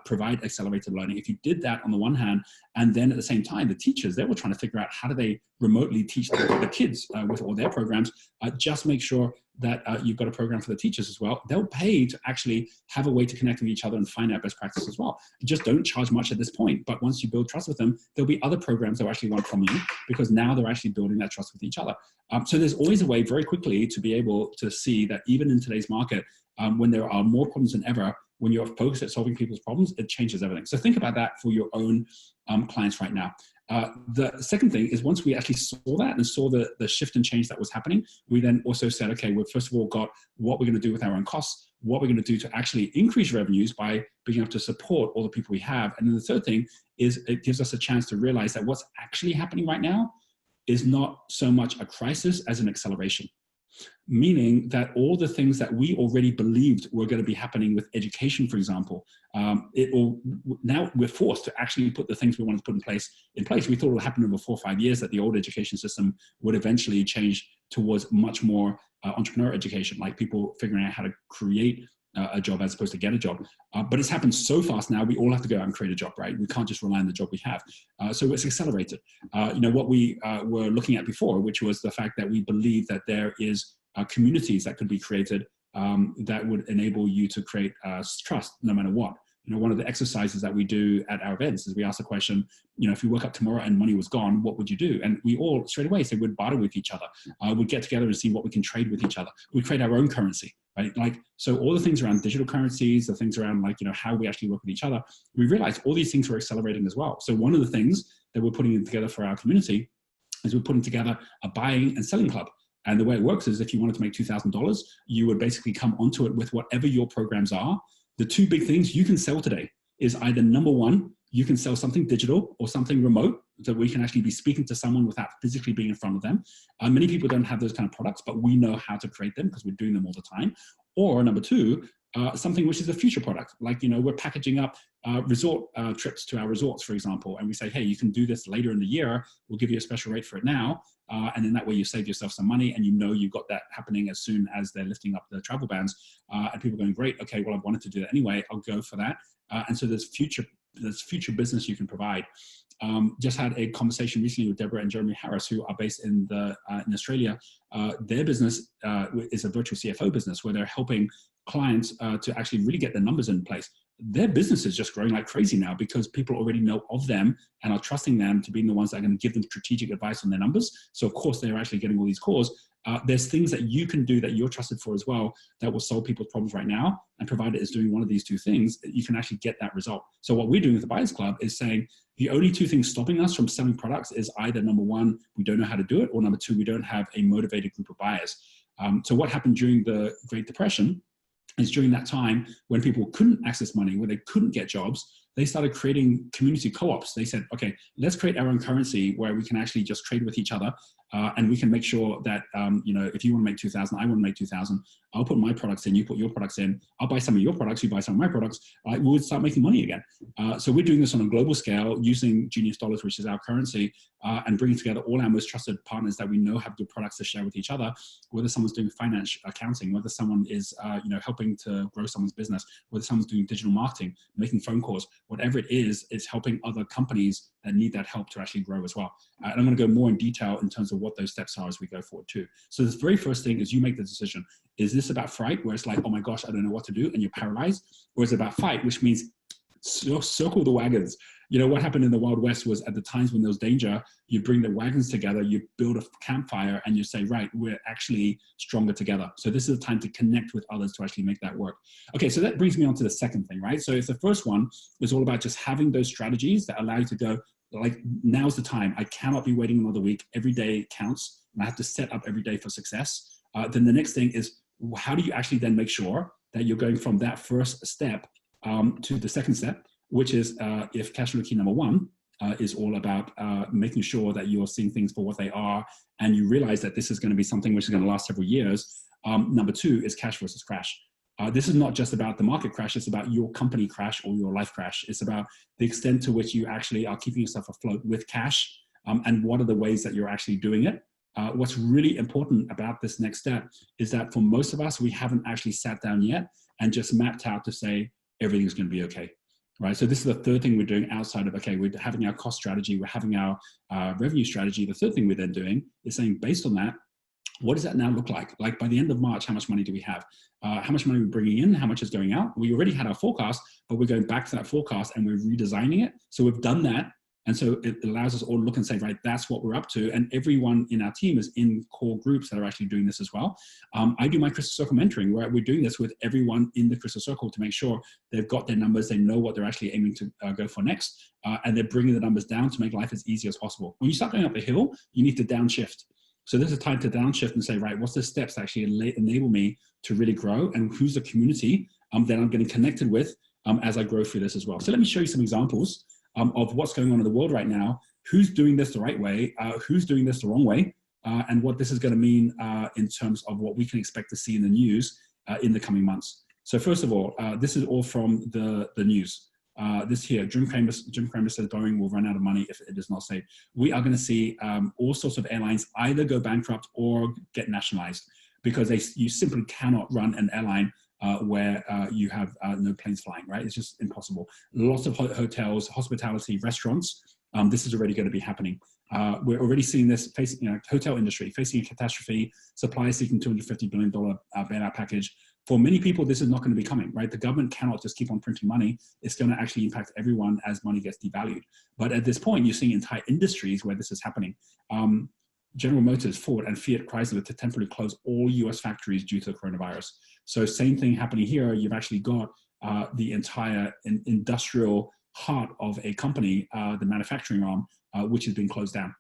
provide accelerated learning. If you did that on the one hand, and then at the same time, the teachers, they were trying to figure out how do they remotely teach the kids with all their programs, just make sure that you've got a program for the teachers as well. They'll pay to actually have a way to connect with each other and find out best practice as well. You just don't charge much at this point, but once you build trust with them, there'll be other programs they'll actually want from you, because now they're actually building that trust with each other. So there's always a way very quickly to be able to see that even in today's market, when there are more problems than ever, when you're focused at solving people's problems, it changes everything. So think about that for your own clients right now. The second thing is, once we actually saw that and saw the shift and change that was happening, we then also said, okay, we've first of all got what we're going to do with our own costs, what we're going to do to actually increase revenues by being able to support all the people we have. And then the third thing is, it gives us a chance to realize that what's actually happening right now is not so much a crisis as an acceleration. Meaning that all the things that we already believed were going to be happening with education, for example, now we're forced to actually put the things we wanted to put in place. We thought it would happen over 4 or 5 years, that the old education system would eventually change towards much more entrepreneur education, like people figuring out how to create a job as opposed to get a job. But it's happened so fast now, we all have to go out and create a job, right? We can't just rely on the job we have. So it's accelerated. What we were looking at before, which was the fact that we believe that there is communities that could be created that would enable you to create trust no matter what. One of the exercises that we do at our events is we ask the question, if you woke up tomorrow and money was gone, what would you do? And we all straight away say we'd barter with each other. We'd get together and see what we can trade with each other. We'd create our own currency, right? So all the things around digital currencies, the things around how we actually work with each other, we realized all these things were accelerating as well. So one of the things that we're putting together for our community is we're putting together a buying and selling club. And the way it works is, if you wanted to make $2,000, you would basically come onto it with whatever your programs are. The two big things you can sell today is either, number one, you can sell something digital or something remote, that we can actually be speaking to someone without physically being in front of them. Many people don't have those kind of products, but we know how to create them because we're doing them all the time. Or number two, something which is a future product. Like, we're packaging up resort trips to our resorts, for example, and we say, hey, you can do this later in the year. We'll give you a special rate for it now. And then that way you save yourself some money, and you've got that happening as soon as they're lifting up the travel bans. And people are going, great, okay, well, I wanted to do that anyway. I'll go for that. And so there's future business you can provide. Just had a conversation recently with Deborah and Jeremy Harris, who are based in Australia. Their business is a virtual CFO business where they're helping clients to actually really get their numbers in place. Their business is just growing like crazy now because people already know of them and are trusting them to be the ones that are going to give them strategic advice on their numbers. So of course they're actually getting all these calls. There's things that you can do that you're trusted for as well that will solve people's problems right now. And provided it's doing one of these two things, you can actually get that result. So what we're doing with the Buyers Club is saying the only two things stopping us from selling products is either number one, we don't know how to do it, or number two, we don't have a motivated group of buyers. So what happened during the Great Depression is during that time when people couldn't access money, when they couldn't get jobs, they started creating community co-ops. They said, okay, let's create our own currency where we can actually just trade with each other. And we can make sure that, if you want to make 2,000, I want to make 2,000, I'll put my products in, you put your products in, I'll buy some of your products, you buy some of my products, we would start making money again. So we're doing this on a global scale using Genius Dollars, which is our currency, and bringing together all our most trusted partners that we know have good products to share with each other, whether someone's doing finance, accounting, whether someone is, helping to grow someone's business, whether someone's doing digital marketing, making phone calls, whatever it is helping other companies that need that help to actually grow as well. And I'm going to go more in detail in terms of what those steps are as we go forward too. So the very first thing is you make the decision. Is this about fright, where it's like, oh my gosh, I don't know what to do, and you're paralyzed? Or is it about fight, which means circle the wagons? What happened in the Wild West was at the times when there was danger, you bring the wagons together, you build a campfire, and you say, right, we're actually stronger together. So this is a time to connect with others to actually make that work. Okay, so that brings me on to the second thing, right? So if the first one is all about just having those strategies that allow you to go, like, now's the time. I cannot be waiting another week. Every day counts, and I have to set up every day for success. Then the next thing is, how do you actually then make sure that you're going from that first step to the second step, which is if cash flow key number one is all about making sure that you're seeing things for what they are, and you realize that this is going to be something which is going to last several years. Number two is cash versus crash. This is not just about the market crash, it's about your company crash or your life crash. It's about the extent to which you actually are keeping yourself afloat with cash, and what are the ways that you're actually doing it. What's really important about this next step is that for most of us, we haven't actually sat down yet and just mapped out to say everything's going to be okay, right? So this is the third thing we're doing outside of, okay, we're having our cost strategy, we're having our revenue strategy. The third thing we're then doing is saying, based on that, what does that now look like? Like by the end of March, how much money do we have? How much money are we bringing in? How much is going out? We already had our forecast, but we're going back to that forecast and we're redesigning it. So we've done that. And so it allows us all to look and say, right, that's what we're up to. And everyone in our team is in core groups that are actually doing this as well. I do my Crystal Circle mentoring, where we're doing this with everyone in the Crystal Circle to make sure they've got their numbers, they know what they're actually aiming to go for next, and they're bringing the numbers down to make life as easy as possible. When you start going up the hill, you need to downshift. So this is time to downshift and say, right, what's the steps that actually enable me to really grow, and who's the community that I'm getting connected with as I grow through this as well. So let me show you some examples of what's going on in the world right now, who's doing this the right way, who's doing this the wrong way, and what this is going to mean in terms of what we can expect to see in the news in the coming months. So first of all, this is all from the news. This here, Jim Cramer says Boeing will run out of money if it is not safe. We are going to see all sorts of airlines either go bankrupt or get nationalized, because you simply cannot run an airline where you have no planes flying, right? It's just impossible. Lots of hotels, hospitality, restaurants, this is already going to be happening. We're already seeing this facing, hotel industry facing a catastrophe, suppliers seeking $250 billion bailout package. For many people, this is not going to be coming, right? The government cannot just keep on printing money. It's going to actually impact everyone as money gets devalued. But at this point, you're seeing entire industries where this is happening. General Motors, Ford, and Fiat Chrysler to temporarily close all US factories due to the coronavirus. So same thing happening here. You've actually got the entire industrial heart of a company, the manufacturing arm, which has been closed down.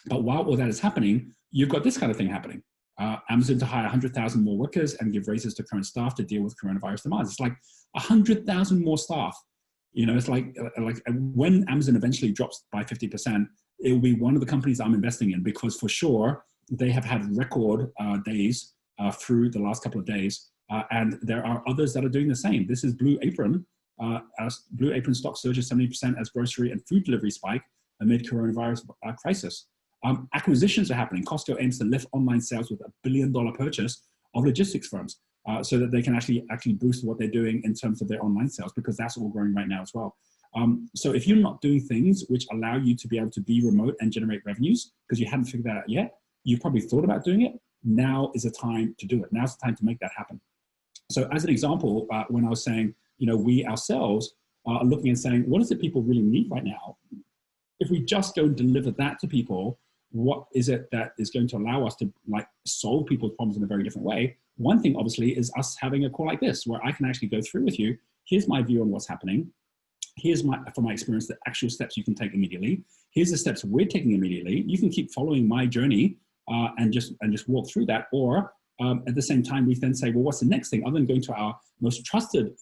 But while all that is happening, you've got this kind of thing happening. Amazon to hire 100,000 more workers and give raises to current staff to deal with coronavirus demands. It's like 100,000 more staff. It's like when Amazon eventually drops by 50%, it will be one of the companies I'm investing in, because for sure they have had record days through the last couple of days And there are others that are doing the same. This is Blue Apron. Blue Apron stock surges 70% as grocery and food delivery spike amid coronavirus crisis. Acquisitions are happening. Costco aims to lift online sales with $1 billion purchase of logistics firms so that they can actually boost what they're doing in terms of their online sales, because that's all growing right now as well. So if you're not doing things which allow you to be able to be remote and generate revenues because you haven't figured that out yet, you've probably thought about doing it. Now is the time to do it. Now's the time to make that happen. So as an example, when I was saying, we ourselves are looking and saying, what is it people really need right now? If we just go and deliver that to people, what is it that is going to allow us to solve people's problems in a very different way? One thing, obviously, is us having a call like this, where I can actually go through with you. Here's my view on what's happening. Here's from my experience, the actual steps you can take immediately. Here's the steps we're taking immediately. You can keep following my journey and just walk through that. Or at the same time, we then say, well, what's the next thing? Other than going to our most trusted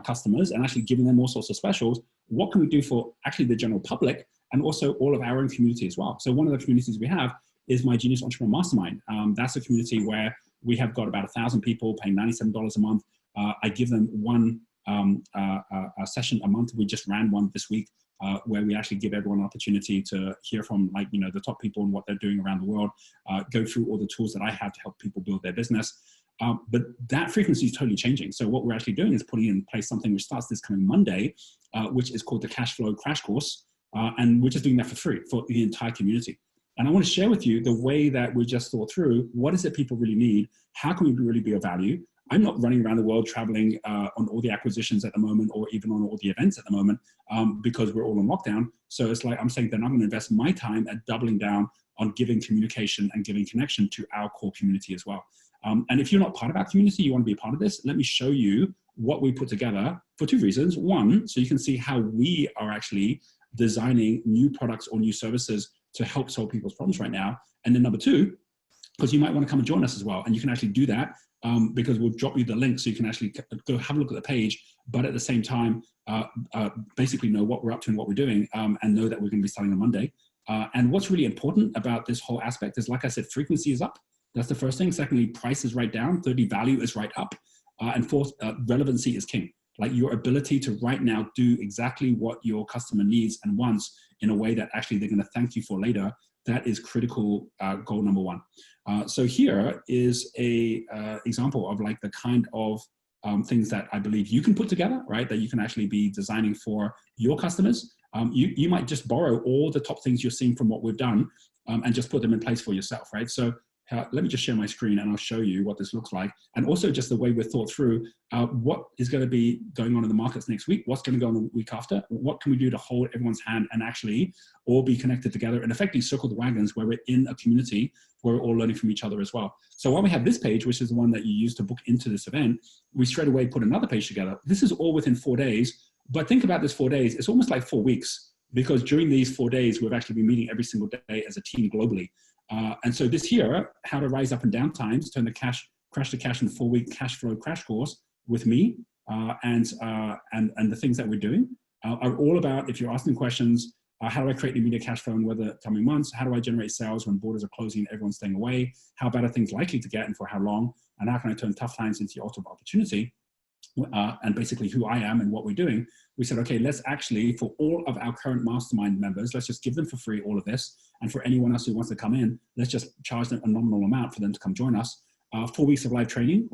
customers and actually giving them all sorts of specials, what can we do for actually the general public and also all of our own community as well? So one of the communities we have is my Genius Entrepreneur Mastermind. That's a community where we have got about 1,000 people paying $97 a month. I give them one a session a month. We just ran one this week where we actually give everyone an opportunity to hear from the top people and what they're doing around the world, go through all the tools that I have to help people build their business. But that frequency is totally changing. So what we're actually doing is putting in place something which starts this coming Monday, which is called the Cash Flow Crash Course. And we're just doing that for free for the entire community. And I want to share with you the way that we just thought through, what is it people really need? How can we really be of value? I'm not running around the world traveling on all the acquisitions at the moment, or even on all the events at the moment, because we're all on lockdown. So it's like I'm saying that I'm going to invest my time at doubling down on giving communication and giving connection to our core community as well. And if you're not part of our community, you want to be a part of this, let me show you what we put together for two reasons. One, so you can see how we are actually designing new products or new services to help solve people's problems right now. And then number two, because you might want to come and join us as well. And you can actually do that because we'll drop you the link so you can actually go have a look at the page, but at the same time, basically know what we're up to and what we're doing, and know that we're going to be starting on Monday. And what's really important about this whole aspect is, like I said, frequency is up. That's the first thing. Secondly, price is right down. Thirdly, value is right up. And fourth, relevancy is king. Like your ability to right now do exactly what your customer needs and wants in a way that actually they're going to thank you for later. That is critical goal number one. So here is a example of like the kind of things that I believe you can put together, right? That you can actually be designing for your customers. You might just borrow all the top things you're seeing from what we've done and just put them in place for yourself, right? So let me just share my screen and I'll show you what this looks like. And also just the way we're thought through what is going to be going on in the markets next week, what's going to go on the week after, what can we do to hold everyone's hand and actually all be connected together and effectively circle the wagons where we're in a community where we're all learning from each other as well. So while we have this page, which is the one that you use to book into this event, we straight away put another page together. This is all within 4 days, but think about this 4 days, it's almost like 4 weeks, because during these 4 days, we've actually been meeting every single day as a team globally. And so this here, how to rise up and down times, turn the crash to cash in a 4-week cash flow crash course with me and the things that we're doing are all about, if you're asking questions, how do I create immediate cash flow in the coming months? How do I generate sales when borders are closing and everyone's staying away? How bad are things likely to get and for how long? And how can I turn tough times into the ultimate opportunity? And basically who I am and what we're doing, we said, okay, let's actually, for all of our current mastermind members, let's just give them for free all of this. And for anyone else who wants to come in, let's just charge them a nominal amount for them to come join us. 4 weeks of live training,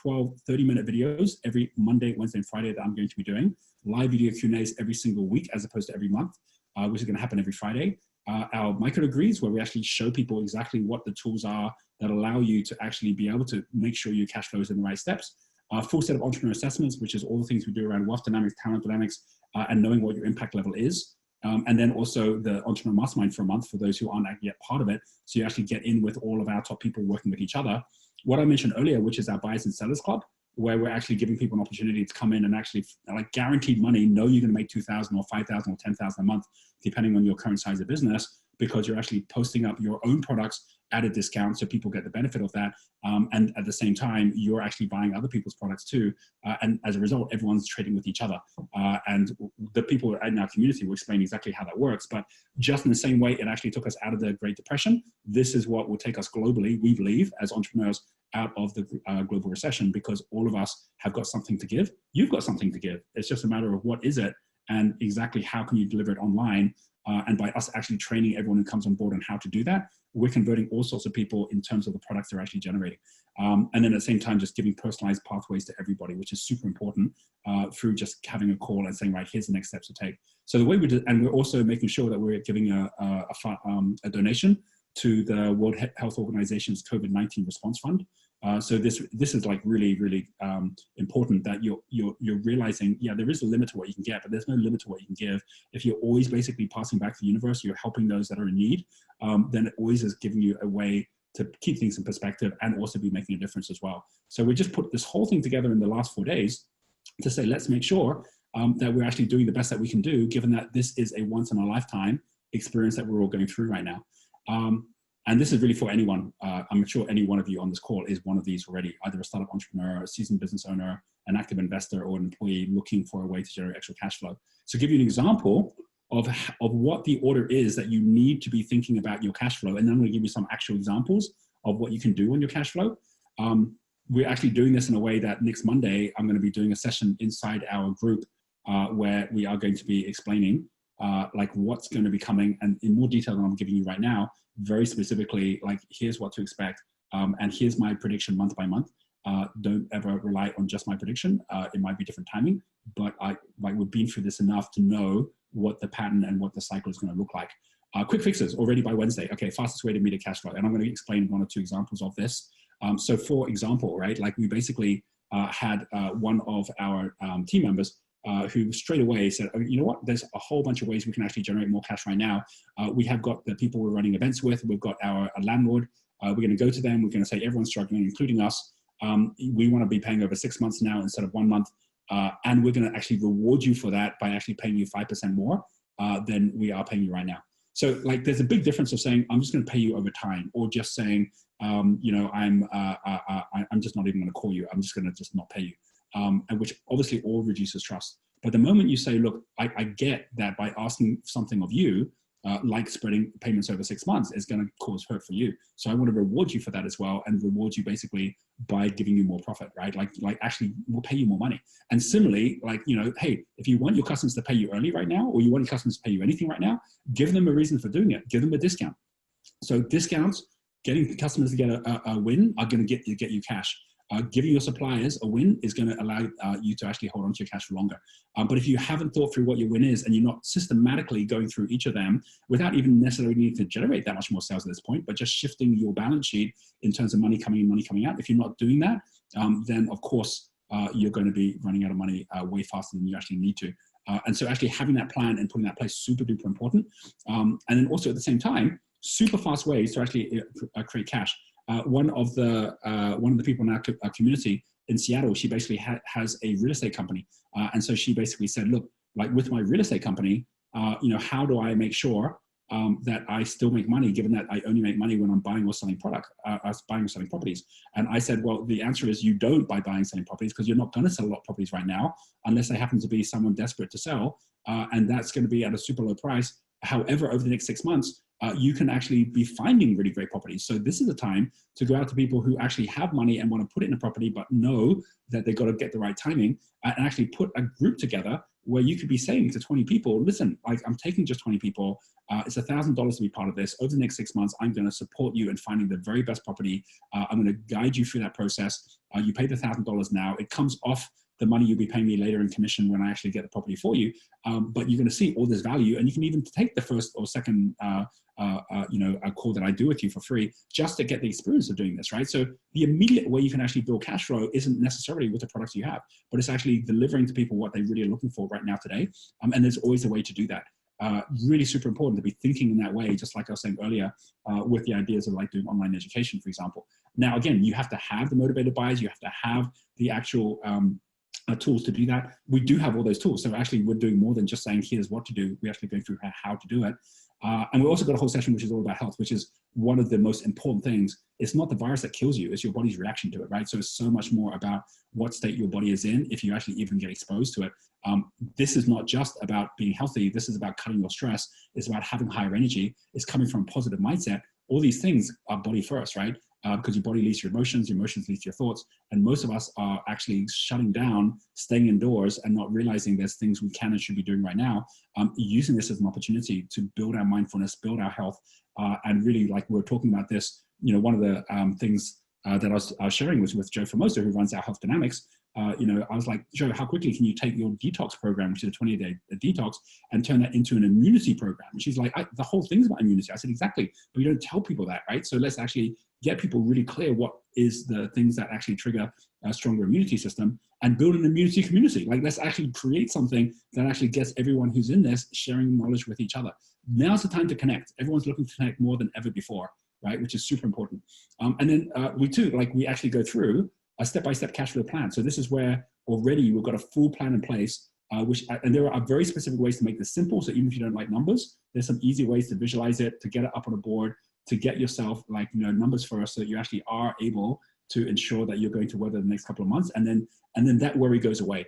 12 30-minute videos every Monday, Wednesday, and Friday that I'm going to be doing. Live video Q&As every single week as opposed to every month, which is going to happen every Friday. Our micro degrees, where we actually show people exactly what the tools are that allow you to actually be able to make sure your cash flow is in the right steps. Full set of entrepreneur assessments, which is all the things we do around wealth dynamics, talent dynamics, and knowing what your impact level is. And then also the Entrepreneur Mastermind for a month for those who aren't yet part of it. So you actually get in with all of our top people working with each other. What I mentioned earlier, which is our Buyers and Sellers Club, where we're actually giving people an opportunity to come in and actually like guaranteed money, know you're going to make 2,000 or 5,000 or 10,000 a month, depending on your current size of business, because you're actually posting up your own products at a discount so people get the benefit of that. And at the same time, you're actually buying other people's products too. And as a result, everyone's trading with each other. And the people in our community will explain exactly how that works. But just in the same way it actually took us out of the Great Depression, this is what will take us globally, we believe, as entrepreneurs, out of the global recession, because all of us have got something to give. You've got something to give. It's just a matter of what is it and exactly how can you deliver it online. And by us actually training everyone who comes on board on how to do that, we're converting all sorts of people in terms of the products they're actually generating. And then at the same time, just giving personalized pathways to everybody, which is super important through just having a call and saying, right, here's the next steps to take. So the way we do, and we're also making sure that we're giving a donation to the World Health Organization's COVID-19 response fund. So this is like really, really important that you're realizing, yeah, there is a limit to what you can get, but there's no limit to what you can give. If you're always basically passing back to the universe, you're helping those that are in need, then it always is giving you a way to keep things in perspective and also be making a difference as well. So we just put this whole thing together in the last 4 days to say, let's make sure that we're actually doing the best that we can do, given that this is a once in a lifetime experience that we're all going through right now. And this is really for anyone. I'm sure any one of you on this call is one of these already, either a startup entrepreneur, a seasoned business owner, an active investor, or an employee looking for a way to generate extra cash flow. So give you an example of what the order is that you need to be thinking about your cash flow. And then I'm going to give you some actual examples of what you can do on your cash flow. We're actually doing this in a way that next Monday, I'm going to be doing a session inside our group where we are going to be explaining like what's going to be coming, and in more detail than I'm giving you right now, very specifically, like here's what to expect, and here's my prediction month by month. Don't ever rely on just my prediction. It might be different timing, but we've been through this enough to know what the pattern and what the cycle is going to look like. Quick fixes already by Wednesday. Okay, fastest way to meet a cash flow. And I'm going to explain 1 or 2 examples of this. So for example, right, like we basically had one of our team members who straight away said, oh, you know what, there's a whole bunch of ways we can actually generate more cash right now. We have got the people we're running events with, we've got our landlord, we're going to go to them, we're going to say everyone's struggling, including us. We want to be paying over 6 months now instead of 1 month. And we're going to actually reward you for that by actually paying you 5% more than we are paying you right now. So like there's a big difference of saying, I'm just going to pay you over time, or just saying, you know, I'm just not even going to call you. I'm just going to just not pay you. And which obviously all reduces trust. But the moment you say, look, I get that by asking something of you, like spreading payments over 6 months is going to cause hurt for you. So I want to reward you for that as well, and reward you basically by giving you more profit, right? Like actually we'll pay you more money. And similarly, like, you know, hey, if you want your customers to pay you early right now, or you want your customers to pay you anything right now, give them a reason for doing it. Give them a discount. So discounts, getting customers to get a win are going to get you cash. Giving your suppliers a win is going to allow you to actually hold on to your cash for longer. But if you haven't thought through what your win is, and you're not systematically going through each of them without even necessarily needing to generate that much more sales at this point, but just shifting your balance sheet in terms of money coming in, money coming out, if you're not doing that, then of course you're going to be running out of money way faster than you actually need to. And so actually having that plan and putting that in place, super duper important. And then also at the same time, super fast ways to actually create cash. One of the people in our community in Seattle, she basically has a real estate company. And so she basically said, look, like with my real estate company, you know, how do I make sure that I still make money, given that I only make money when I'm buying or selling buying or selling properties? And I said, well, the answer is you don't buy buying and selling properties, because you're not going to sell a lot of properties right now, unless they happen to be someone desperate to sell. And that's going to be at a super low price. However, over the next 6 months, you can actually be finding really great properties. So this is the time to go out to people who actually have money and want to put it in a property, but know that they've got to get the right timing, and actually put a group together where you could be saying to 20 people, listen, like I'm taking just 20 people. It's $1,000 to be part of this. Over the next 6 months, I'm going to support you in finding the very best property. I'm going to guide you through that process. You pay the $1,000 now. It comes off the money you'll be paying me later in commission when I actually get the property for you. But you're going to see all this value, and you can even take the first or second you know, a call that I do with you for free, just to get the experience of doing this, right? So the immediate way you can actually build cash flow isn't necessarily with the products you have, but it's actually delivering to people what they really are looking for right now today. And there's always a way to do that. Really super important to be thinking in that way, just like I was saying earlier, with the ideas of like doing online education, for example. Now, again, you have to have the motivated buyers, you have to have the actual tools to do that. We do have all those tools. So actually we're doing more than just saying, here's what to do. We're actually going through how to do it. And we also got a whole session which is all about health, which is one of the most important things. It's not the virus that kills you, it's your body's reaction to it, right? So it's so much more about what state your body is in if you actually even get exposed to it. This is not just about being healthy. This is about cutting your stress. It's about having higher energy. It's coming from a positive mindset. All these things are body first, right? Because your body leads to your emotions lead to your thoughts. And most of us are actually shutting down, staying indoors and not realizing there's things we can and should be doing right now, using this as an opportunity to build our mindfulness, build our health, and really, like we were talking about this, you know, one of the things that I was sharing was with Joe Formosa, who runs our Health Dynamics. You know, I was like, Joe, how quickly can you take your detox program, which is a 20-day detox, and turn that into an immunity program? And she's like, the whole thing's about immunity. I said, exactly, but you don't tell people that, right? So let's actually get people really clear what is the things that actually trigger a stronger immunity system and build an immunity community. Like, let's actually create something that actually gets everyone who's in this sharing knowledge with each other. Now's the time to connect. Everyone's looking to connect more than ever before, right? Which is super important. And then we actually go through a step-by-step cash flow plan. So this is where already we've got a full plan in place, and there are very specific ways to make this simple. So even if you don't like numbers, there's some easy ways to visualize it, to get it up on a board, to get yourself, like, you know, numbers first, so that you actually are able to ensure that you're going to weather the next couple of months, and then that worry goes away.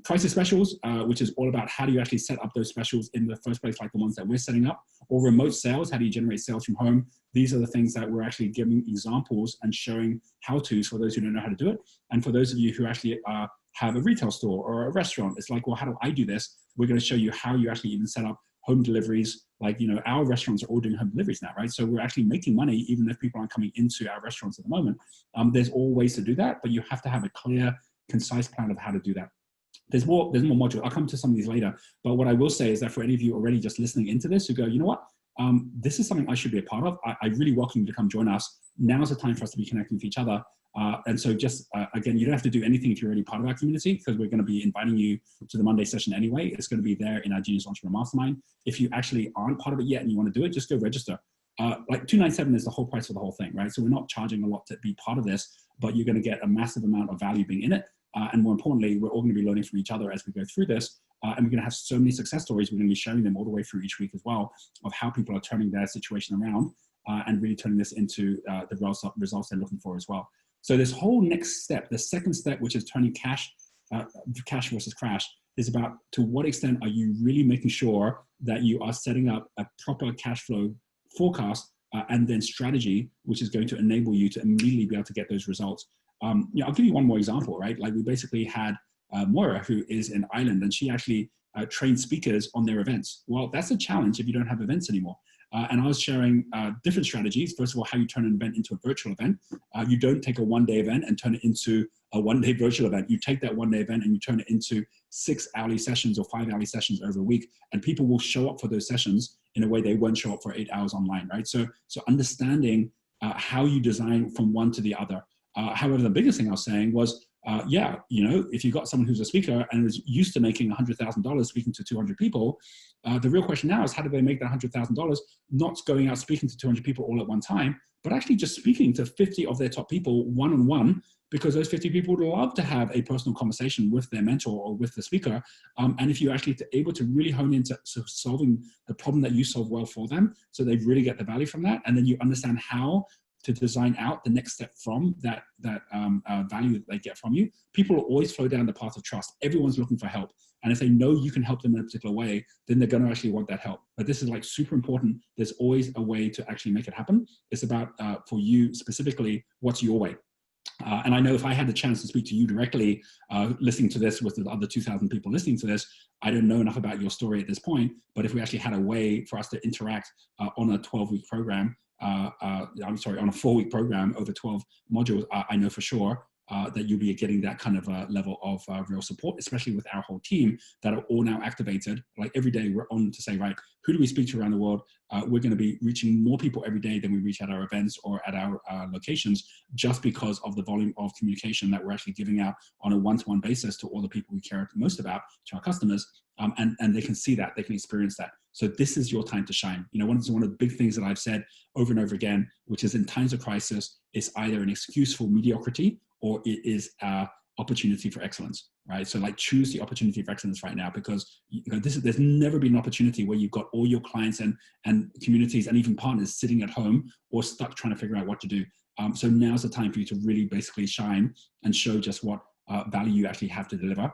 Crisis specials, which is all about how do you actually set up those specials in the first place, like the ones that we're setting up, or remote sales, how do you generate sales from home? These are the things that we're actually giving examples and showing how-tos for those who don't know how to do it. And for those of you who actually have a retail store or a restaurant, it's like, well, how do I do this? We're going to show you how you actually even set up home deliveries. Like, you know, our restaurants are all doing home deliveries now, right? So we're actually making money even if people aren't coming into our restaurants at the moment. There's all ways to do that, but you have to have a clear, concise plan of how to do that. There's more modules. I'll come to some of these later. But what I will say is that for any of you already just listening into this who go, you know what, this is something I should be a part of. I really welcome you to come join us. Now's the time for us to be connecting with each other. And so just, again, you don't have to do anything if you're already part of our community, because we're going to be inviting you to the Monday session anyway. It's going to be there in our Genius Entrepreneur Mastermind. If you actually aren't part of it yet and you want to do it, just go register. Like $297 is the whole price for the whole thing, right? So we're not charging a lot to be part of this, but you're going to get a massive amount of value being in it. And more importantly, we're all going to be learning from each other as we go through this. And we're going to have so many success stories. We're going to be sharing them all the way through each week as well, of how people are turning their situation around and really turning this into the results they're looking for as well. So this whole next step, the second step, which is turning cash versus crash, is about to what extent are you really making sure that you are setting up a proper cash flow forecast and then strategy, which is going to enable you to immediately be able to get those results. You know, I'll give you one more example, right? Like, we basically had Moira, who is in Ireland, and she actually trained speakers on their events. Well, that's a challenge if you don't have events anymore. And I was sharing different strategies. First of all, how you turn an event into a virtual event. You don't take a one-day event and turn it into a one-day virtual event. You take that one-day event and you turn it into 6 hourly sessions or 5 hourly sessions over a week, and people will show up for those sessions in a way they won't show up for 8 hours online, right? So understanding how you design from one to the other. However, the biggest thing I was saying was, yeah, you know, if you got someone who's a speaker and is used to making $100,000 speaking to 200 people, the real question now is, how do they make that $100,000 not going out speaking to 200 people all at one time, but actually just speaking to 50 of their top people one-on-one, because those 50 people would love to have a personal conversation with their mentor or with the speaker. And if you're actually able to really hone into solving the problem that you solve well for them, so they really get the value from that, and then you understand how to design out the next step from that value that they get from you, people will always flow down the path of trust. Everyone's looking for help. And if they know you can help them in a particular way, then they're going to actually want that help. But this is like super important. There's always a way to actually make it happen. It's about, for you specifically, what's your way? And I know if I had the chance to speak to you directly, listening to this with the other 2,000 people listening to this, I don't know enough about your story at this point. But if we actually had a way for us to interact on a 12-week program, on a 4-week program over 12 modules, I know for sure that you'll be getting that kind of level of real support, especially with our whole team that are all now activated. Like, every day we're on to say, right, who do we speak to around the world? We're going to be reaching more people every day than we reach at our events or at our locations, just because of the volume of communication that we're actually giving out on a one-to-one basis to all the people we care most about, to our customers. And they can see that, they can experience that. So this is your time to shine. You know, one of the big things that I've said over and over again, which is, in times of crisis, it's either an excuse for mediocrity or it is opportunity for excellence, right? So like choose the opportunity for excellence right now, because there's never been an opportunity where you've got all your clients and communities and even partners sitting at home or stuck trying to figure out what to do. So now's the time for you to really basically shine and show just what value you actually have to deliver.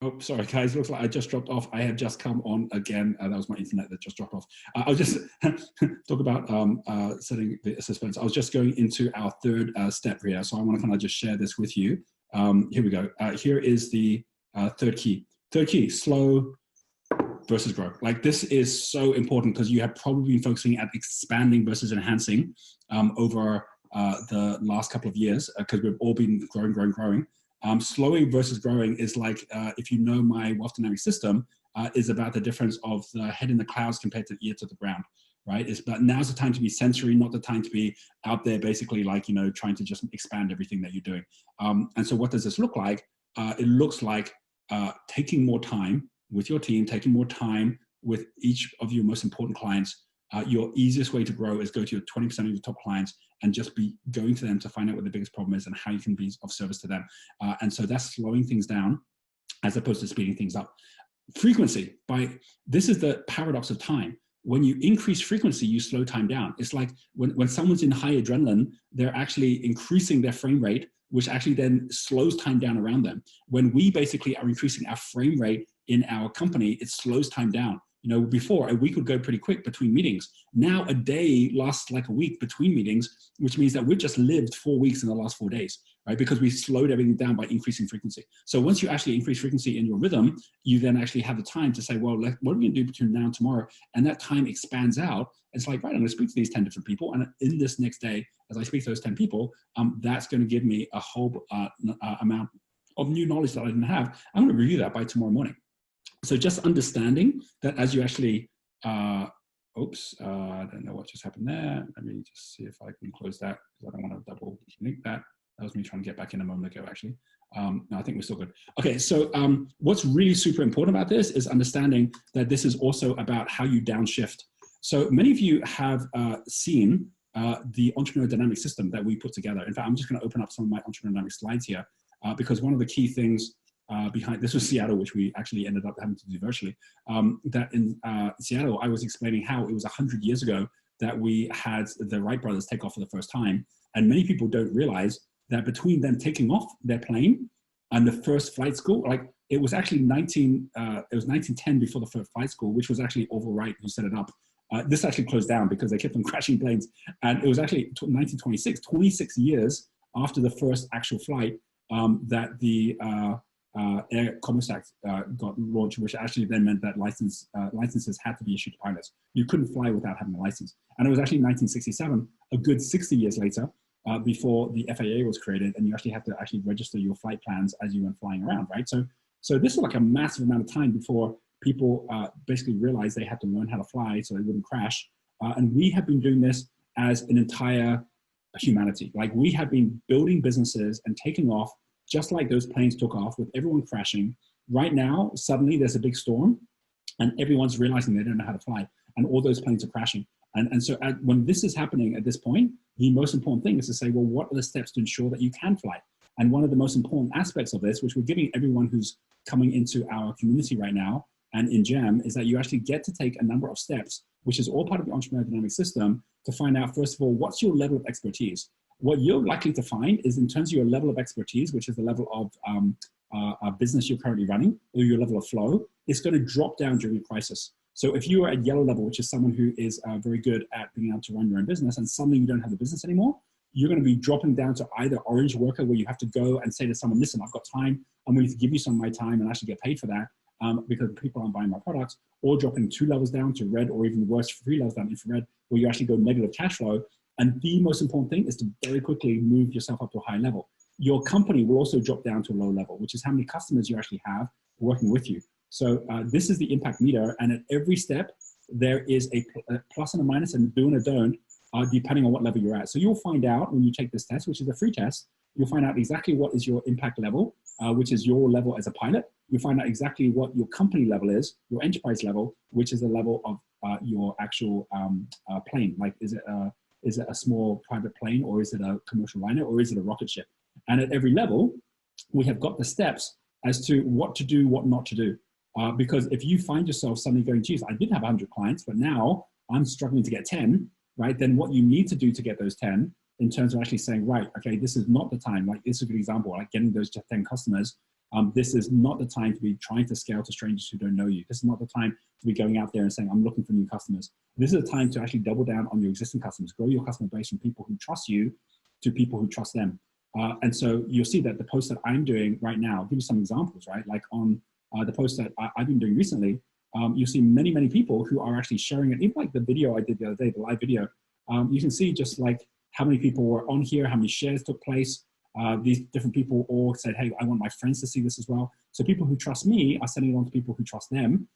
Oh, sorry, guys. Looks like I just dropped off. I have just come on again. That was my internet that just dropped off. I'll just talk about setting the suspense. I was just going into our third step here. So I want to kind of just share this with you. Here we go. Here is the third key. Third key, slow versus grow. Like this is so important because you have probably been focusing at expanding versus enhancing over the last couple of years because we've all been growing. Slowing versus growing is like, if you know my wealth dynamic system, is about the difference of the head in the clouds compared to the ear to the ground, right? It's about now's the time to be sensory, not the time to be out there basically like, you know, trying to just expand everything that you're doing. And so what does this look like? It looks like taking more time with your team, taking more time with each of your most important clients. Your easiest way to grow is go to your 20% of your top clients and just be going to them to find out what the biggest problem is and how you can be of service to them. And so that's slowing things down as opposed to speeding things up. Frequency, this is the paradox of time. When you increase frequency, you slow time down. It's like when someone's in high adrenaline, they're actually increasing their frame rate, which actually then slows time down around them. When we basically are increasing our frame rate in our company, it slows time down. You know, before a week would go pretty quick between meetings. Now a day lasts like a week between meetings, which means that we've just lived 4 weeks in the last 4 days, right? Because we slowed everything down by increasing frequency. So once you actually increase frequency in your rhythm, you then actually have the time to say, well, what are we gonna do between now and tomorrow? And that time expands out. It's like, right, I'm gonna speak to these 10 different people. And in this next day, as I speak to those 10 people, that's gonna give me a whole amount of new knowledge that I didn't have. I'm gonna review that by tomorrow morning. So just understanding that as you actually, oops, I don't know what just happened there. Let me just see if I can close that because I don't want to double link that. That was me trying to get back in a moment ago, actually. No, I think we're still good. Okay, so what's really super important about this is understanding that this is also about how you downshift. So many of you have seen the entrepreneur dynamic system that we put together. In fact, I'm just going to open up some of my entrepreneur dynamic slides here because one of the key things behind this was Seattle, which we actually ended up having to do virtually. That in Seattle, I was explaining how it was 100 years ago that we had the Wright brothers take off for the first time. And many people don't realize that between them taking off their plane and the first flight school, like it was actually 1910 before the first flight school, which was actually Orville Wright who set it up. This actually closed down because they kept on crashing planes. And it was actually 1926, 26 years after the first actual flight that the Air Commerce Act got launched, which actually then meant that licenses had to be issued to pilots. You couldn't fly without having a license. And it was actually 1967, a good 60 years later, before the FAA was created, and you actually had to actually register your flight plans as you went flying around, right? So this was like a massive amount of time before people basically realized they had to learn how to fly so they wouldn't crash. And we have been doing this as an entire humanity. Like we have been building businesses and taking off just like those planes took off with everyone crashing. Right now, suddenly there's a big storm and everyone's realizing they don't know how to fly and all those planes are crashing. And so when this is happening at this point, the most important thing is to say, well, what are the steps to ensure that you can fly? And one of the most important aspects of this, which we're giving everyone who's coming into our community right now and in GEM, is that you actually get to take a number of steps, which is all part of the entrepreneur dynamic system, to find out, first of all, what's your level of expertise? What you're likely to find is in terms of your level of expertise, which is the level of business you're currently running, or your level of flow, it's going to drop down during a crisis. So if you are at yellow level, which is someone who is very good at being able to run your own business, and suddenly you don't have the business anymore, you're going to be dropping down to either orange worker, where you have to go and say to someone, listen, I've got time, I'm willing to give you some of my time and actually get paid for that because people aren't buying my products, or dropping 2 levels down to red, or even worse, 3 levels down infrared, where you actually go negative cash flow. And the most important thing is to very quickly move yourself up to a high level. Your company will also drop down to a low level, which is how many customers you actually have working with you. So this is the impact meter. And at every step, there is a plus and a minus and a do and a don't, depending on what level you're at. So you'll find out when you take this test, which is a free test, you'll find out exactly what is your impact level, which is your level as a pilot. You'll find out exactly what your company level is, your enterprise level, which is the level of your actual plane. Like, is it Is it a small private plane, or is it a commercial liner, or is it a rocket ship? And at every level, we have got the steps as to what to do, what not to do. Because if you find yourself suddenly going, geez, I did have 100 clients, but now I'm struggling to get 10, right? Then what you need to do to get those 10 in terms of actually saying, right, okay, this is not the time. Like, this is a good example, like getting those 10 customers. This is not the time to be trying to scale to strangers who don't know you. This is not the time to be going out there and saying, I'm looking for new customers. This is the time to actually double down on your existing customers, grow your customer base from people who trust you to people who trust them. And so you'll see that the post that I'm doing right now, I'll give you some examples, right? Like on the post that I've been doing recently, you'll see many, many people who are actually sharing it. Even like the video I did the other day, the live video, you can see just like how many people were on here, how many shares took place. These different people all said, hey, I want my friends to see this as well. So people who trust me are sending it on to people who trust them.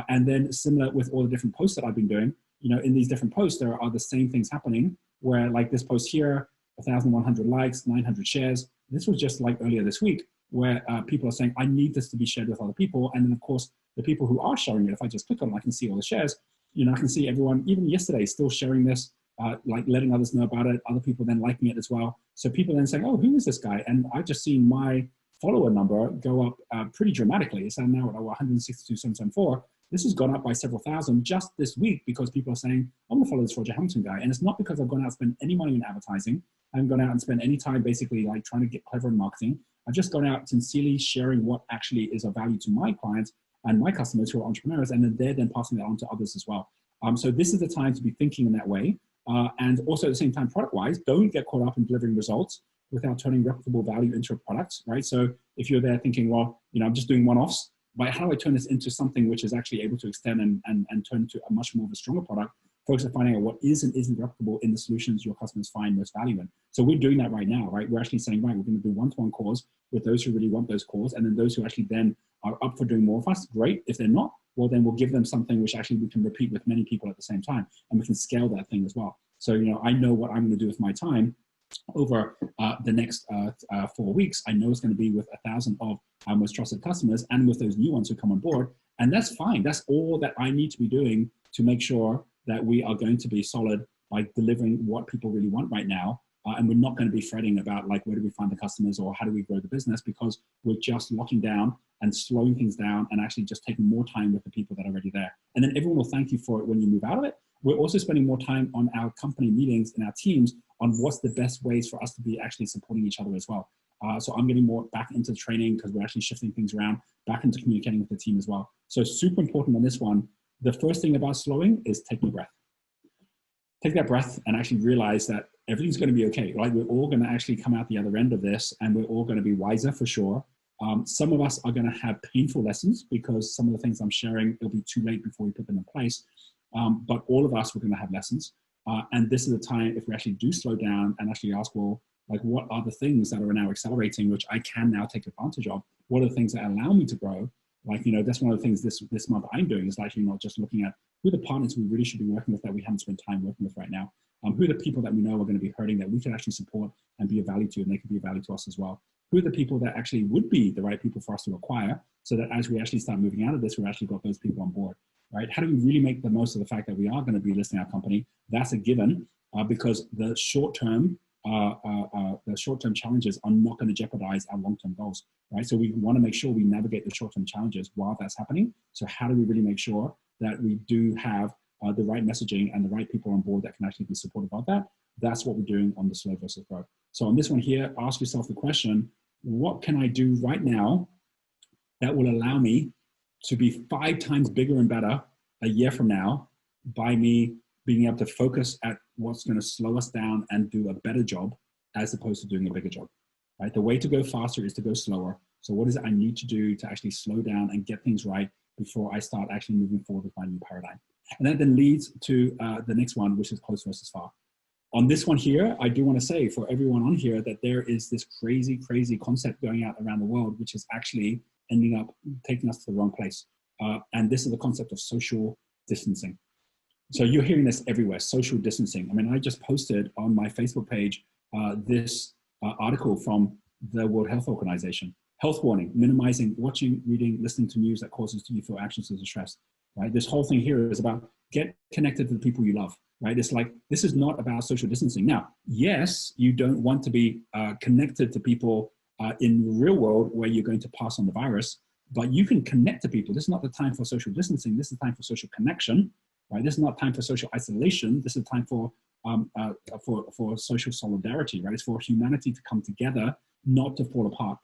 And then similar with all the different posts that I've been doing, you know, in these different posts, there are the same things happening where like this post here, 1,100 likes, 900 shares. This was just like earlier this week where people are saying, I need this to be shared with other people. And then of course, the people who are sharing it, if I just click on it, I can see all the shares. You know, I can see everyone, even yesterday, still sharing this, like letting others know about it, other people then liking it as well. So people then saying, oh, who is this guy? And I've just seen my follower number go up pretty dramatically. It's now at 162,774. This has gone up by several thousand just this week because people are saying, I'm going to follow this Roger Hamilton guy. And it's not because I've gone out and spent any money in advertising. I haven't gone out and spent any time basically like trying to get clever in marketing. I've just gone out sincerely sharing what actually is of value to my clients and my customers who are entrepreneurs, and then they're then passing that on to others as well. So this is the time to be thinking in that way. And also at the same time, product-wise, don't get caught up in delivering results without turning replicable value into a product, right? So if you're there thinking, well, you know, I'm just doing one-offs, but how do I turn this into something which is actually able to extend and turn into a much more of a stronger product? Focus on finding out what is and isn't replicable in the solutions your customers find most value in. So we're doing that right now, right? We're actually saying, right, we're going to do one-to-one calls with those who really want those calls, and then those who actually then are up for doing more of us, great. If they're not, well, then we'll give them something which actually we can repeat with many people at the same time, and we can scale that thing as well. So, you know, I know what I'm going to do with my time over the next 4 weeks. I know it's going to be with 1,000 of our most trusted customers and with those new ones who come on board. And that's fine. That's all that I need to be doing to make sure that we are going to be solid by delivering what people really want right now. And we're not going to be fretting about like, where do we find the customers or how do we grow the business, because we're just locking down and slowing things down and actually just taking more time with the people that are already there. And then everyone will thank you for it when you move out of it. We're also spending more time on our company meetings and our teams on what's the best ways for us to be actually supporting each other as well. So I'm getting more back into training because we're actually shifting things around, back into communicating with the team as well. So super important on this one. The first thing about slowing is taking a breath. Take that breath and actually realize that everything's going to be okay. Like, we're all going to actually come out the other end of this, and we're all going to be wiser for sure. Some of us are going to have painful lessons because some of the things I'm sharing, it'll be too late before we put them in place. But all of us, we're going to have lessons. And this is the time, if we actually do slow down and actually ask, well, like, what are the things that are now accelerating, which I can now take advantage of? What are the things that allow me to grow? Like, you know, that's one of the things this month I'm doing is actually not just looking at who are the partners we really should be working with that we haven't spent time working with right now. Who are the people that we know are going to be hurting that we can actually support and be of value to, and they can be of value to us as well. Who are the people that actually would be the right people for us to acquire, so that as we actually start moving out of this, we've actually got those people on board, right? How do we really make the most of the fact that we are going to be listing our company? That's a given, because the short-term challenges are not going to jeopardize our long-term goals, right? So we want to make sure we navigate the short-term challenges while that's happening. So how do we really make sure that we do have the right messaging and the right people on board that can actually be supportive of that? That's what we're doing on the slow versus grow. So on this one here, ask yourself the question, what can I do right now that will allow me to be 5 times bigger and better a year from now, by me being able to focus at what's going to slow us down and do a better job as opposed to doing a bigger job, right? The way to go faster is to go slower. So what is it I need to do to actually slow down and get things right before I start actually moving forward with my new paradigm? And that then leads to the next one, which is close versus far. On this one here, I do want to say for everyone on here that there is this crazy, crazy concept going out around the world, which is actually ending up taking us to the wrong place. And this is the concept of social distancing. So you're hearing this everywhere, social distancing. I mean, I just posted on my Facebook page this article from the World Health Organization. Health warning: minimizing watching, reading, listening to news that causes you to feel anxious or distressed. right? This whole thing here is about get connected to the people you love, right? It's like, this is not about social distancing. Now, yes, you don't want to be connected to people in the real world where you're going to pass on the virus, but you can connect to people. This is not the time for social distancing. This is time for social connection, right? This is not time for social isolation. This is time for social solidarity, right? It's for humanity to come together, not to fall apart.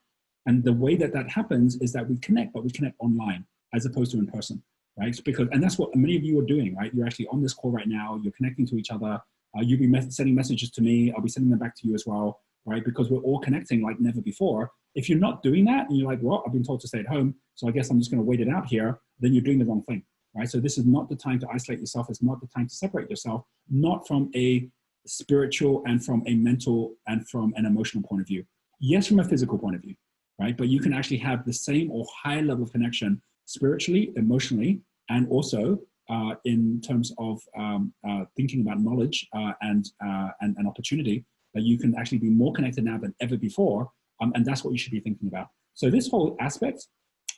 And the way that that happens is that we connect, but we connect online as opposed to in person, right? Because, and that's what many of you are doing, right? You're actually on this call right now. You're connecting to each other. You'll be sending messages to me. I'll be sending them back to you as well, right? Because we're all connecting like never before. If you're not doing that and you're like, well, I've been told to stay at home, so I guess I'm just going to wait it out here, then you're doing the wrong thing, right? So this is not the time to isolate yourself. It's not the time to separate yourself, not from a spiritual and from a mental and from an emotional point of view. Yes, from a physical point of view, right? But you can actually have the same or higher level of connection spiritually, emotionally, and also in terms of thinking about knowledge and opportunity, that you can actually be more connected now than ever before. And that's what you should be thinking about. So this whole aspect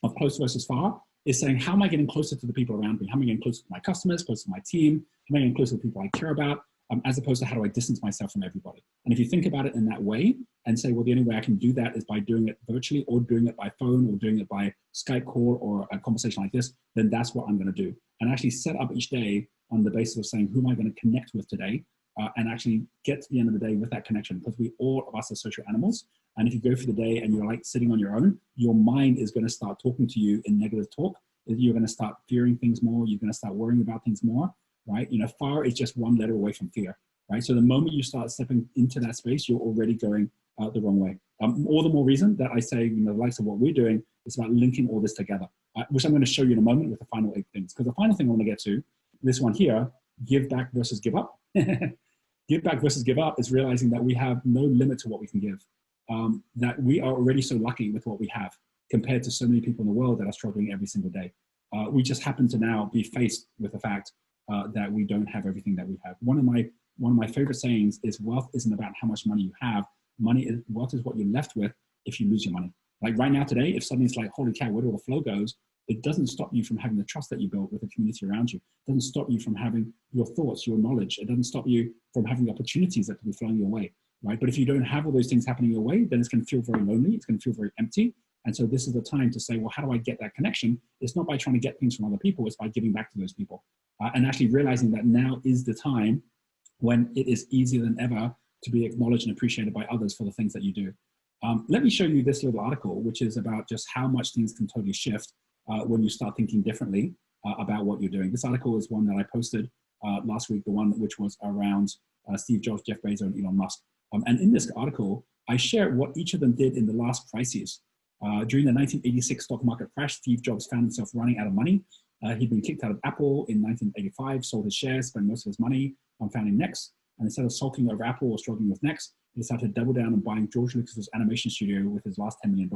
of close versus far is saying, how am I getting closer to the people around me? How am I getting closer to my customers, closer to my team? How am I getting closer to the people I care about? As opposed to how do I distance myself from everybody? And if you think about it in that way and say, well, the only way I can do that is by doing it virtually or doing it by phone or doing it by Skype call or a conversation like this, then that's what I'm going to do. And actually set up each day on the basis of saying, who am I going to connect with today? And actually get to the end of the day with that connection, because we all of us are social animals. And if you go through the day and you're like sitting on your own, your mind is going to start talking to you in negative talk. You're going to start fearing things more. You're going to start worrying about things more, right? You know, far is just one letter away from fear, right? So the moment you start stepping into that space, you're already going the wrong way. All the more reason that I say, you know, the likes of what we're doing is about linking all this together, which I'm going to show you in a moment with the final 8 things. Because the final thing I want to get to, this one here, give back versus give up. Give back versus give up is realizing that we have no limit to what we can give, that we are already so lucky with what we have compared to so many people in the world that are struggling every single day. We just happen to now be faced with the fact that we don't have everything that we have. One of my favorite sayings is, wealth isn't about how much money you have. Wealth is what you're left with if you lose your money. Like right now today, if suddenly it's like, holy cow, where do all the flow goes? It doesn't stop you from having the trust that you built with the community around you. It doesn't stop you from having your thoughts, your knowledge. It doesn't stop you from having the opportunities that can be flowing your way, right? But if you don't have all those things happening your way, then it's going to feel very lonely. It's going to feel very empty. And so this is the time to say, well, how do I get that connection? It's not by trying to get things from other people. It's by giving back to those people and actually realizing that now is the time when it is easier than ever to be acknowledged and appreciated by others for the things that you do. Let me show you this little article, which is about just how much things can totally shift when you start thinking differently about what you're doing. This article is one that I posted last week, the one which was around Steve Jobs, Jeff Bezos, and Elon Musk. And in this article, I share what each of them did in the last crises. During the 1986 stock market crash, Steve Jobs found himself running out of money. He'd been kicked out of Apple in 1985, sold his shares, spent most of his money on founding Next. And instead of sulking over Apple or struggling with Next, he decided to double down on buying George Lucas's animation studio with his last $10 million.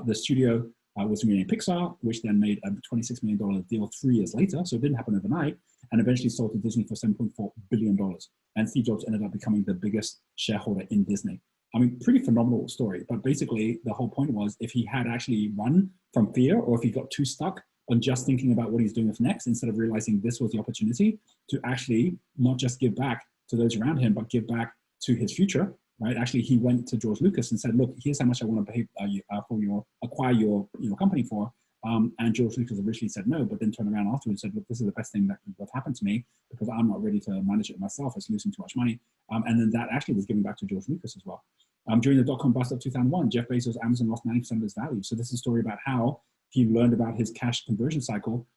The studio was renamed Pixar, which then made a $26 million deal 3 years later, so it didn't happen overnight, and eventually sold to Disney for $7.4 billion. And Steve Jobs ended up becoming the biggest shareholder in Disney. I mean, pretty phenomenal story, but basically the whole point was if he had actually run from fear, or if he got too stuck on just thinking about what he's doing with Next, instead of realizing this was the opportunity to actually not just give back to those around him, but give back to his future, right? Actually, he went to George Lucas and said, look, here's how much I want to pay acquire your company for. And George Lucas originally said no, but then turned around afterwards and said, look, this is the best thing that happened to me because I'm not ready to manage it myself. It's losing too much money. And then that actually was given back to George Lucas as well. During the dot-com bust of 2001, Jeff Bezos' Amazon lost 90% of its value. So this is a story about how he learned about his cash conversion cycle,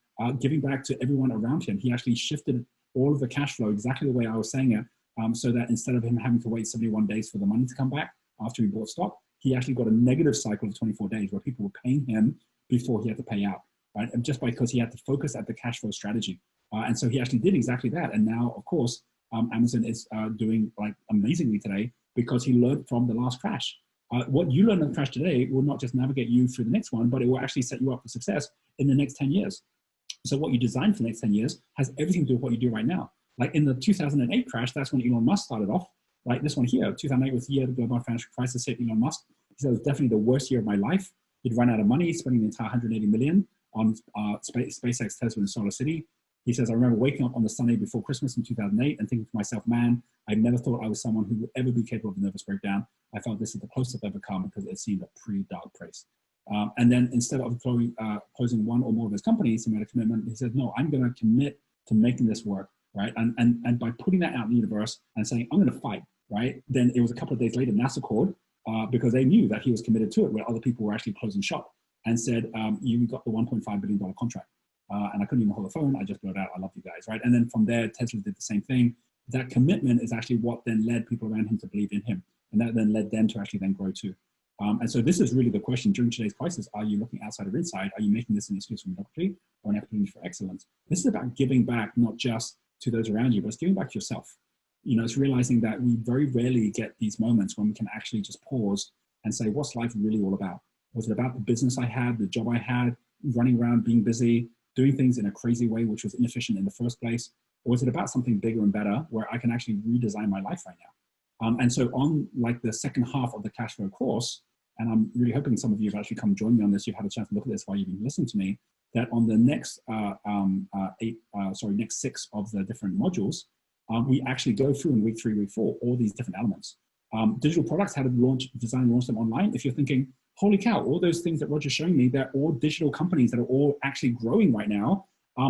giving back to everyone around him. He actually shifted all of the cash flow exactly the way I was saying it, so that instead of him having to wait 71 days for the money to come back after he bought stock, he actually got a negative cycle of 24 days where people were paying him before he had to pay out, right? And just because he had to focus at the cash flow strategy. And so he actually did exactly that. And now, of course, Amazon is doing like amazingly today because he learned from the last crash. What you learn in the crash today will not just navigate you through the next one, but it will actually set you up for success in the next 10 years. So what you design for the next 10 years has everything to do with what you do right now. Like in the 2008 crash, that's when Elon Musk started off. Like this one here, 2008 was the year the global financial crisis hit Elon Musk. He said it was definitely the worst year of my life. He'd run out of money, spending the entire $180 million on SpaceX, Tesla, and Solar City. He says, I remember waking up on the Sunday before Christmas in 2008 and thinking to myself, man, I never thought I was someone who would ever be capable of a nervous breakdown. I felt this is the closest I've ever come because it seemed a pretty dark place. And then instead of closing one or more of his companies, he made a commitment. He said, no, I'm going to commit to making this work, right? And by putting that out in the universe and saying, I'm going to fight, right? Then it was a couple of days later, NASA called because they knew that he was committed to it, where other people were actually closing shop and said, you got the $1.5 billion contract. And I couldn't even hold the phone. I just blurred out, I love you guys, right? And then from there, Tesla did the same thing. That commitment is actually what then led people around him to believe in him. And that then led them to actually then grow too. And so this is really the question during today's crisis. Are you looking outside or inside? Are you making this an excuse for mediocrity or an opportunity for excellence? This is about giving back, not just to those around you, but it's giving back to yourself. You know, it's realizing that we very rarely get these moments when we can actually just pause and say, what's life really all about? Was it about the business I had, the job I had, running around, being busy, doing things in a crazy way, which was inefficient in the first place? Or is it about something bigger and better where I can actually redesign my life right now? And so on like the second half of the cash flow course, and I'm really hoping some of you have actually come join me on this, you've had a chance to look at this while you've been listening to me, that on the next next 6 of the different modules, we actually go through in week 3, week 4, all these different elements. Digital products, how to design and launch them online. If you're thinking, holy cow, all those things that Roger's showing me, they're all digital companies that are all actually growing right now.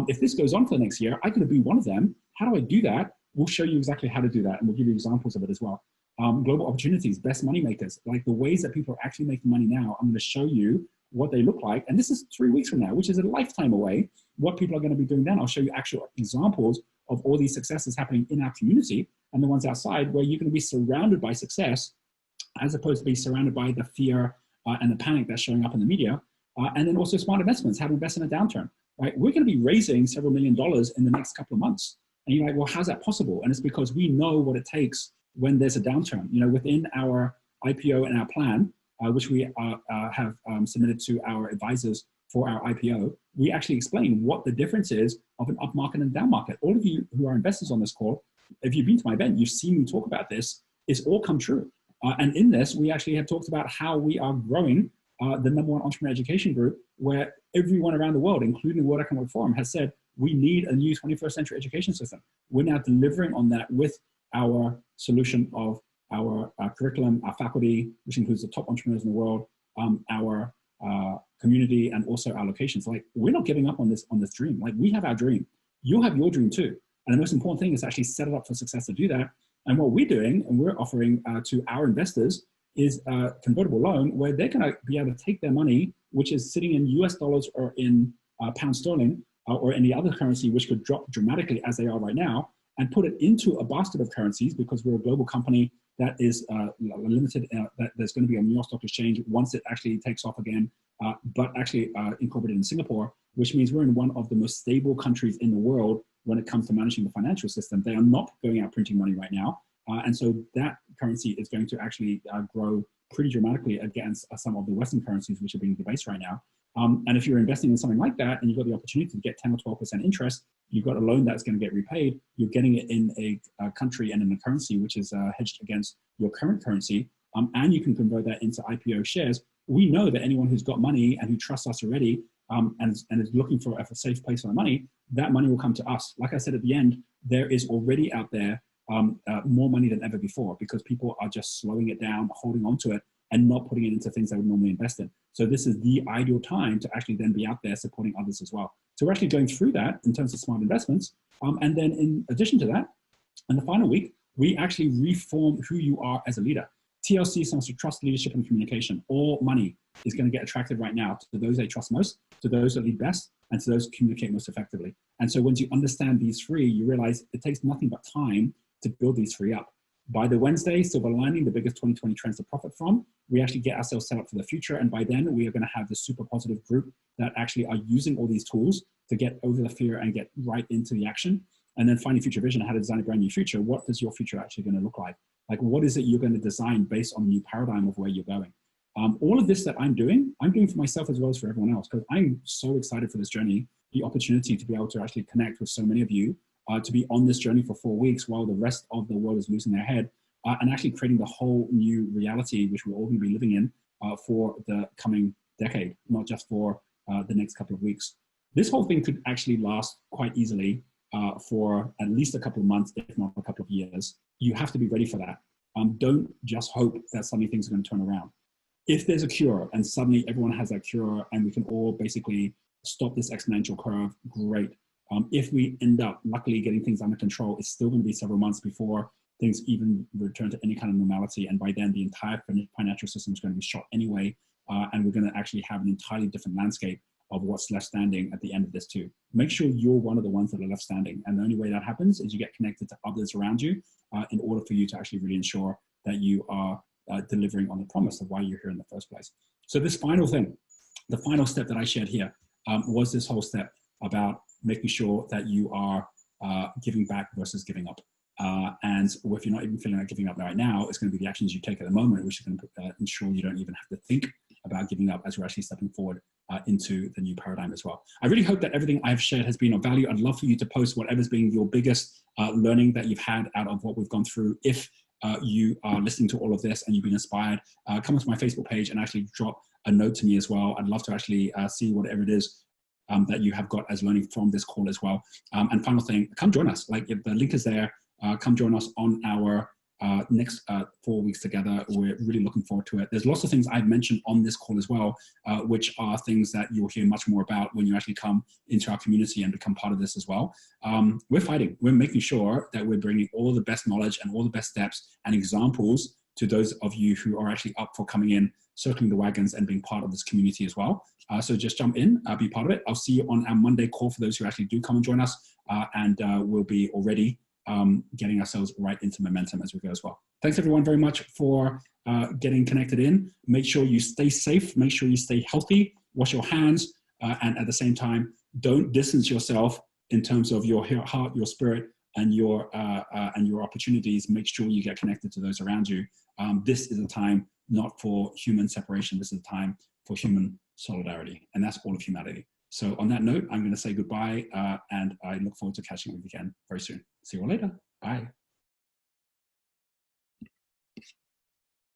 If this goes on for the next year, I could be one of them. How do I do that? We'll show you exactly how to do that, and we'll give you examples of it as well. Global opportunities, best money makers, like the ways that people are actually making money now. I'm going to show you what they look like. And this is 3 weeks from now, which is a lifetime away. What people are going to be doing then. I'll show you actual examples of all these successes happening in our community and the ones outside, where you're going to be surrounded by success as opposed to be surrounded by the fear and the panic that's showing up in the media. And then also smart investments, how to invest in a downturn, right? We're going to be raising several $1 million in the next couple of months. And you're like, well, how's that possible? And it's because we know what it takes when there's a downturn. You know, within our IPO and our plan, which we have submitted to our advisors for our IPO, we actually explain what the difference is of an up market and down market. All of you who are investors on this call, if you've been to my event, you've seen me talk about this. It's all come true. And in this, we actually have talked about how we are growing the #1 entrepreneur education group, where everyone around the world, including the World Economic Forum, has said we need a new 21st century education system. We're now delivering on that with our solution of our curriculum, our faculty, which includes the top entrepreneurs in the world, our community, and also our locations. Like, we're not giving up on this dream. Like, we have our dream. You'll have your dream too. And the most important thing is actually set it up for success to do that. And what we're doing, and we're offering to our investors, is a convertible loan where they're going to be able to take their money, which is sitting in US dollars or in pound sterling or any other currency, which could drop dramatically as they are right now, and put it into a basket of currencies, because we're a global company that is limited, that there's going to be a New York Stock Exchange once it actually takes off again, but actually incorporated in Singapore, which means we're in one of the most stable countries in the world when it comes to managing the financial system. They are not going out printing money right now. And so that currency is going to actually grow pretty dramatically against some of the Western currencies which are being debased right now. And if you're investing in something like that and you've got the opportunity to get 10 or 12% interest, you've got a loan that's going to get repaid, you're getting it in a country and in a currency which is hedged against your current currency, and you can convert that into IPO shares. We know that anyone who's got money and who trusts us already and is looking for a safe place for their money, that money will come to us. Like I said at the end, there is already out there more money than ever before, because people are just slowing it down, holding on to it, and not putting it into things they would normally invest in. So this is the ideal time to actually then be out there supporting others as well. So we're actually going through that in terms of smart investments. And then in addition to that, in the final week, we actually reform who you are as a leader. TLC stands for Trust, Leadership, and Communication. All money is going to get attracted right now to those they trust most, to those that lead best, and to those who communicate most effectively. And so once you understand these three, you realize it takes nothing but time to build these three up. By the Wednesday, Silver Lining, the biggest 2020 trends to profit from, we actually get ourselves set up for the future. And by then, we are going to have this super positive group that actually are using all these tools to get over the fear and get right into the action. And then finding future vision, how to design a brand new future. What does your future actually going to look like? Like, what is it you're going to design based on the new paradigm of where you're going? All of this that I'm doing for myself as well as for everyone else, because I'm so excited for this journey, the opportunity to be able to actually connect with so many of you, to be on this journey for 4 weeks while the rest of the world is losing their head, and actually creating the whole new reality which we're all going to be living in for the coming decade, not just for the next couple of weeks. This whole thing could actually last quite easily for at least a couple of months, if not a couple of years. You have to be ready for that. Don't just hope that suddenly things are going to turn around. If there's a cure and suddenly everyone has that cure and we can all basically stop this exponential curve, great. If we end up luckily getting things under control, it's still going to be several months before things even return to any kind of normality. And by then the entire financial system is going to be shot anyway. And we're going to actually have an entirely different landscape of what's left standing at the end of this too. Make sure you're one of the ones that are left standing. And the only way that happens is you get connected to others around you in order for you to actually really ensure that you are delivering on the promise of why you're here in the first place. So this final thing, the final step that I shared here was this whole step about making sure that you are giving back versus giving up. And if you're not even feeling like giving up right now, it's going to be the actions you take at the moment, which is going to ensure you don't even have to think about giving up as we're actually stepping forward into the new paradigm as well. I really hope that everything I've shared has been of value. I'd love for you to post whatever's been your biggest learning that you've had out of what we've gone through. If you are listening to all of this and you've been inspired, come onto my Facebook page and actually drop a note to me as well. I'd love to actually see whatever it is that you have got as learning from this call as well. And final thing, come join us. Like if the link is there, come join us on our next 4 weeks together. We're really looking forward to it. There's lots of things I've mentioned on this call as well, which are things that you'll hear much more about when you actually come into our community and become part of this as well. We're fighting. We're making sure that we're bringing all the best knowledge and all the best steps and examples to those of you who are actually up for coming in, circling the wagons and being part of this community as well. So just jump in, be part of it. I'll see you on our Monday call for those who actually do come and join us, and we'll be already getting ourselves right into momentum as we go as well. Thanks everyone very much for getting connected in. Make sure you stay safe, make sure you stay healthy, wash your hands, and at the same time, don't distance yourself in terms of your heart, your spirit, and your opportunities. Make sure you get connected to those around you. This is a time not for human separation, this is a time for human solidarity, and that's all of humanity. So on that note, I'm going to say goodbye, and I look forward to catching up with you again very soon. See you all later. Bye.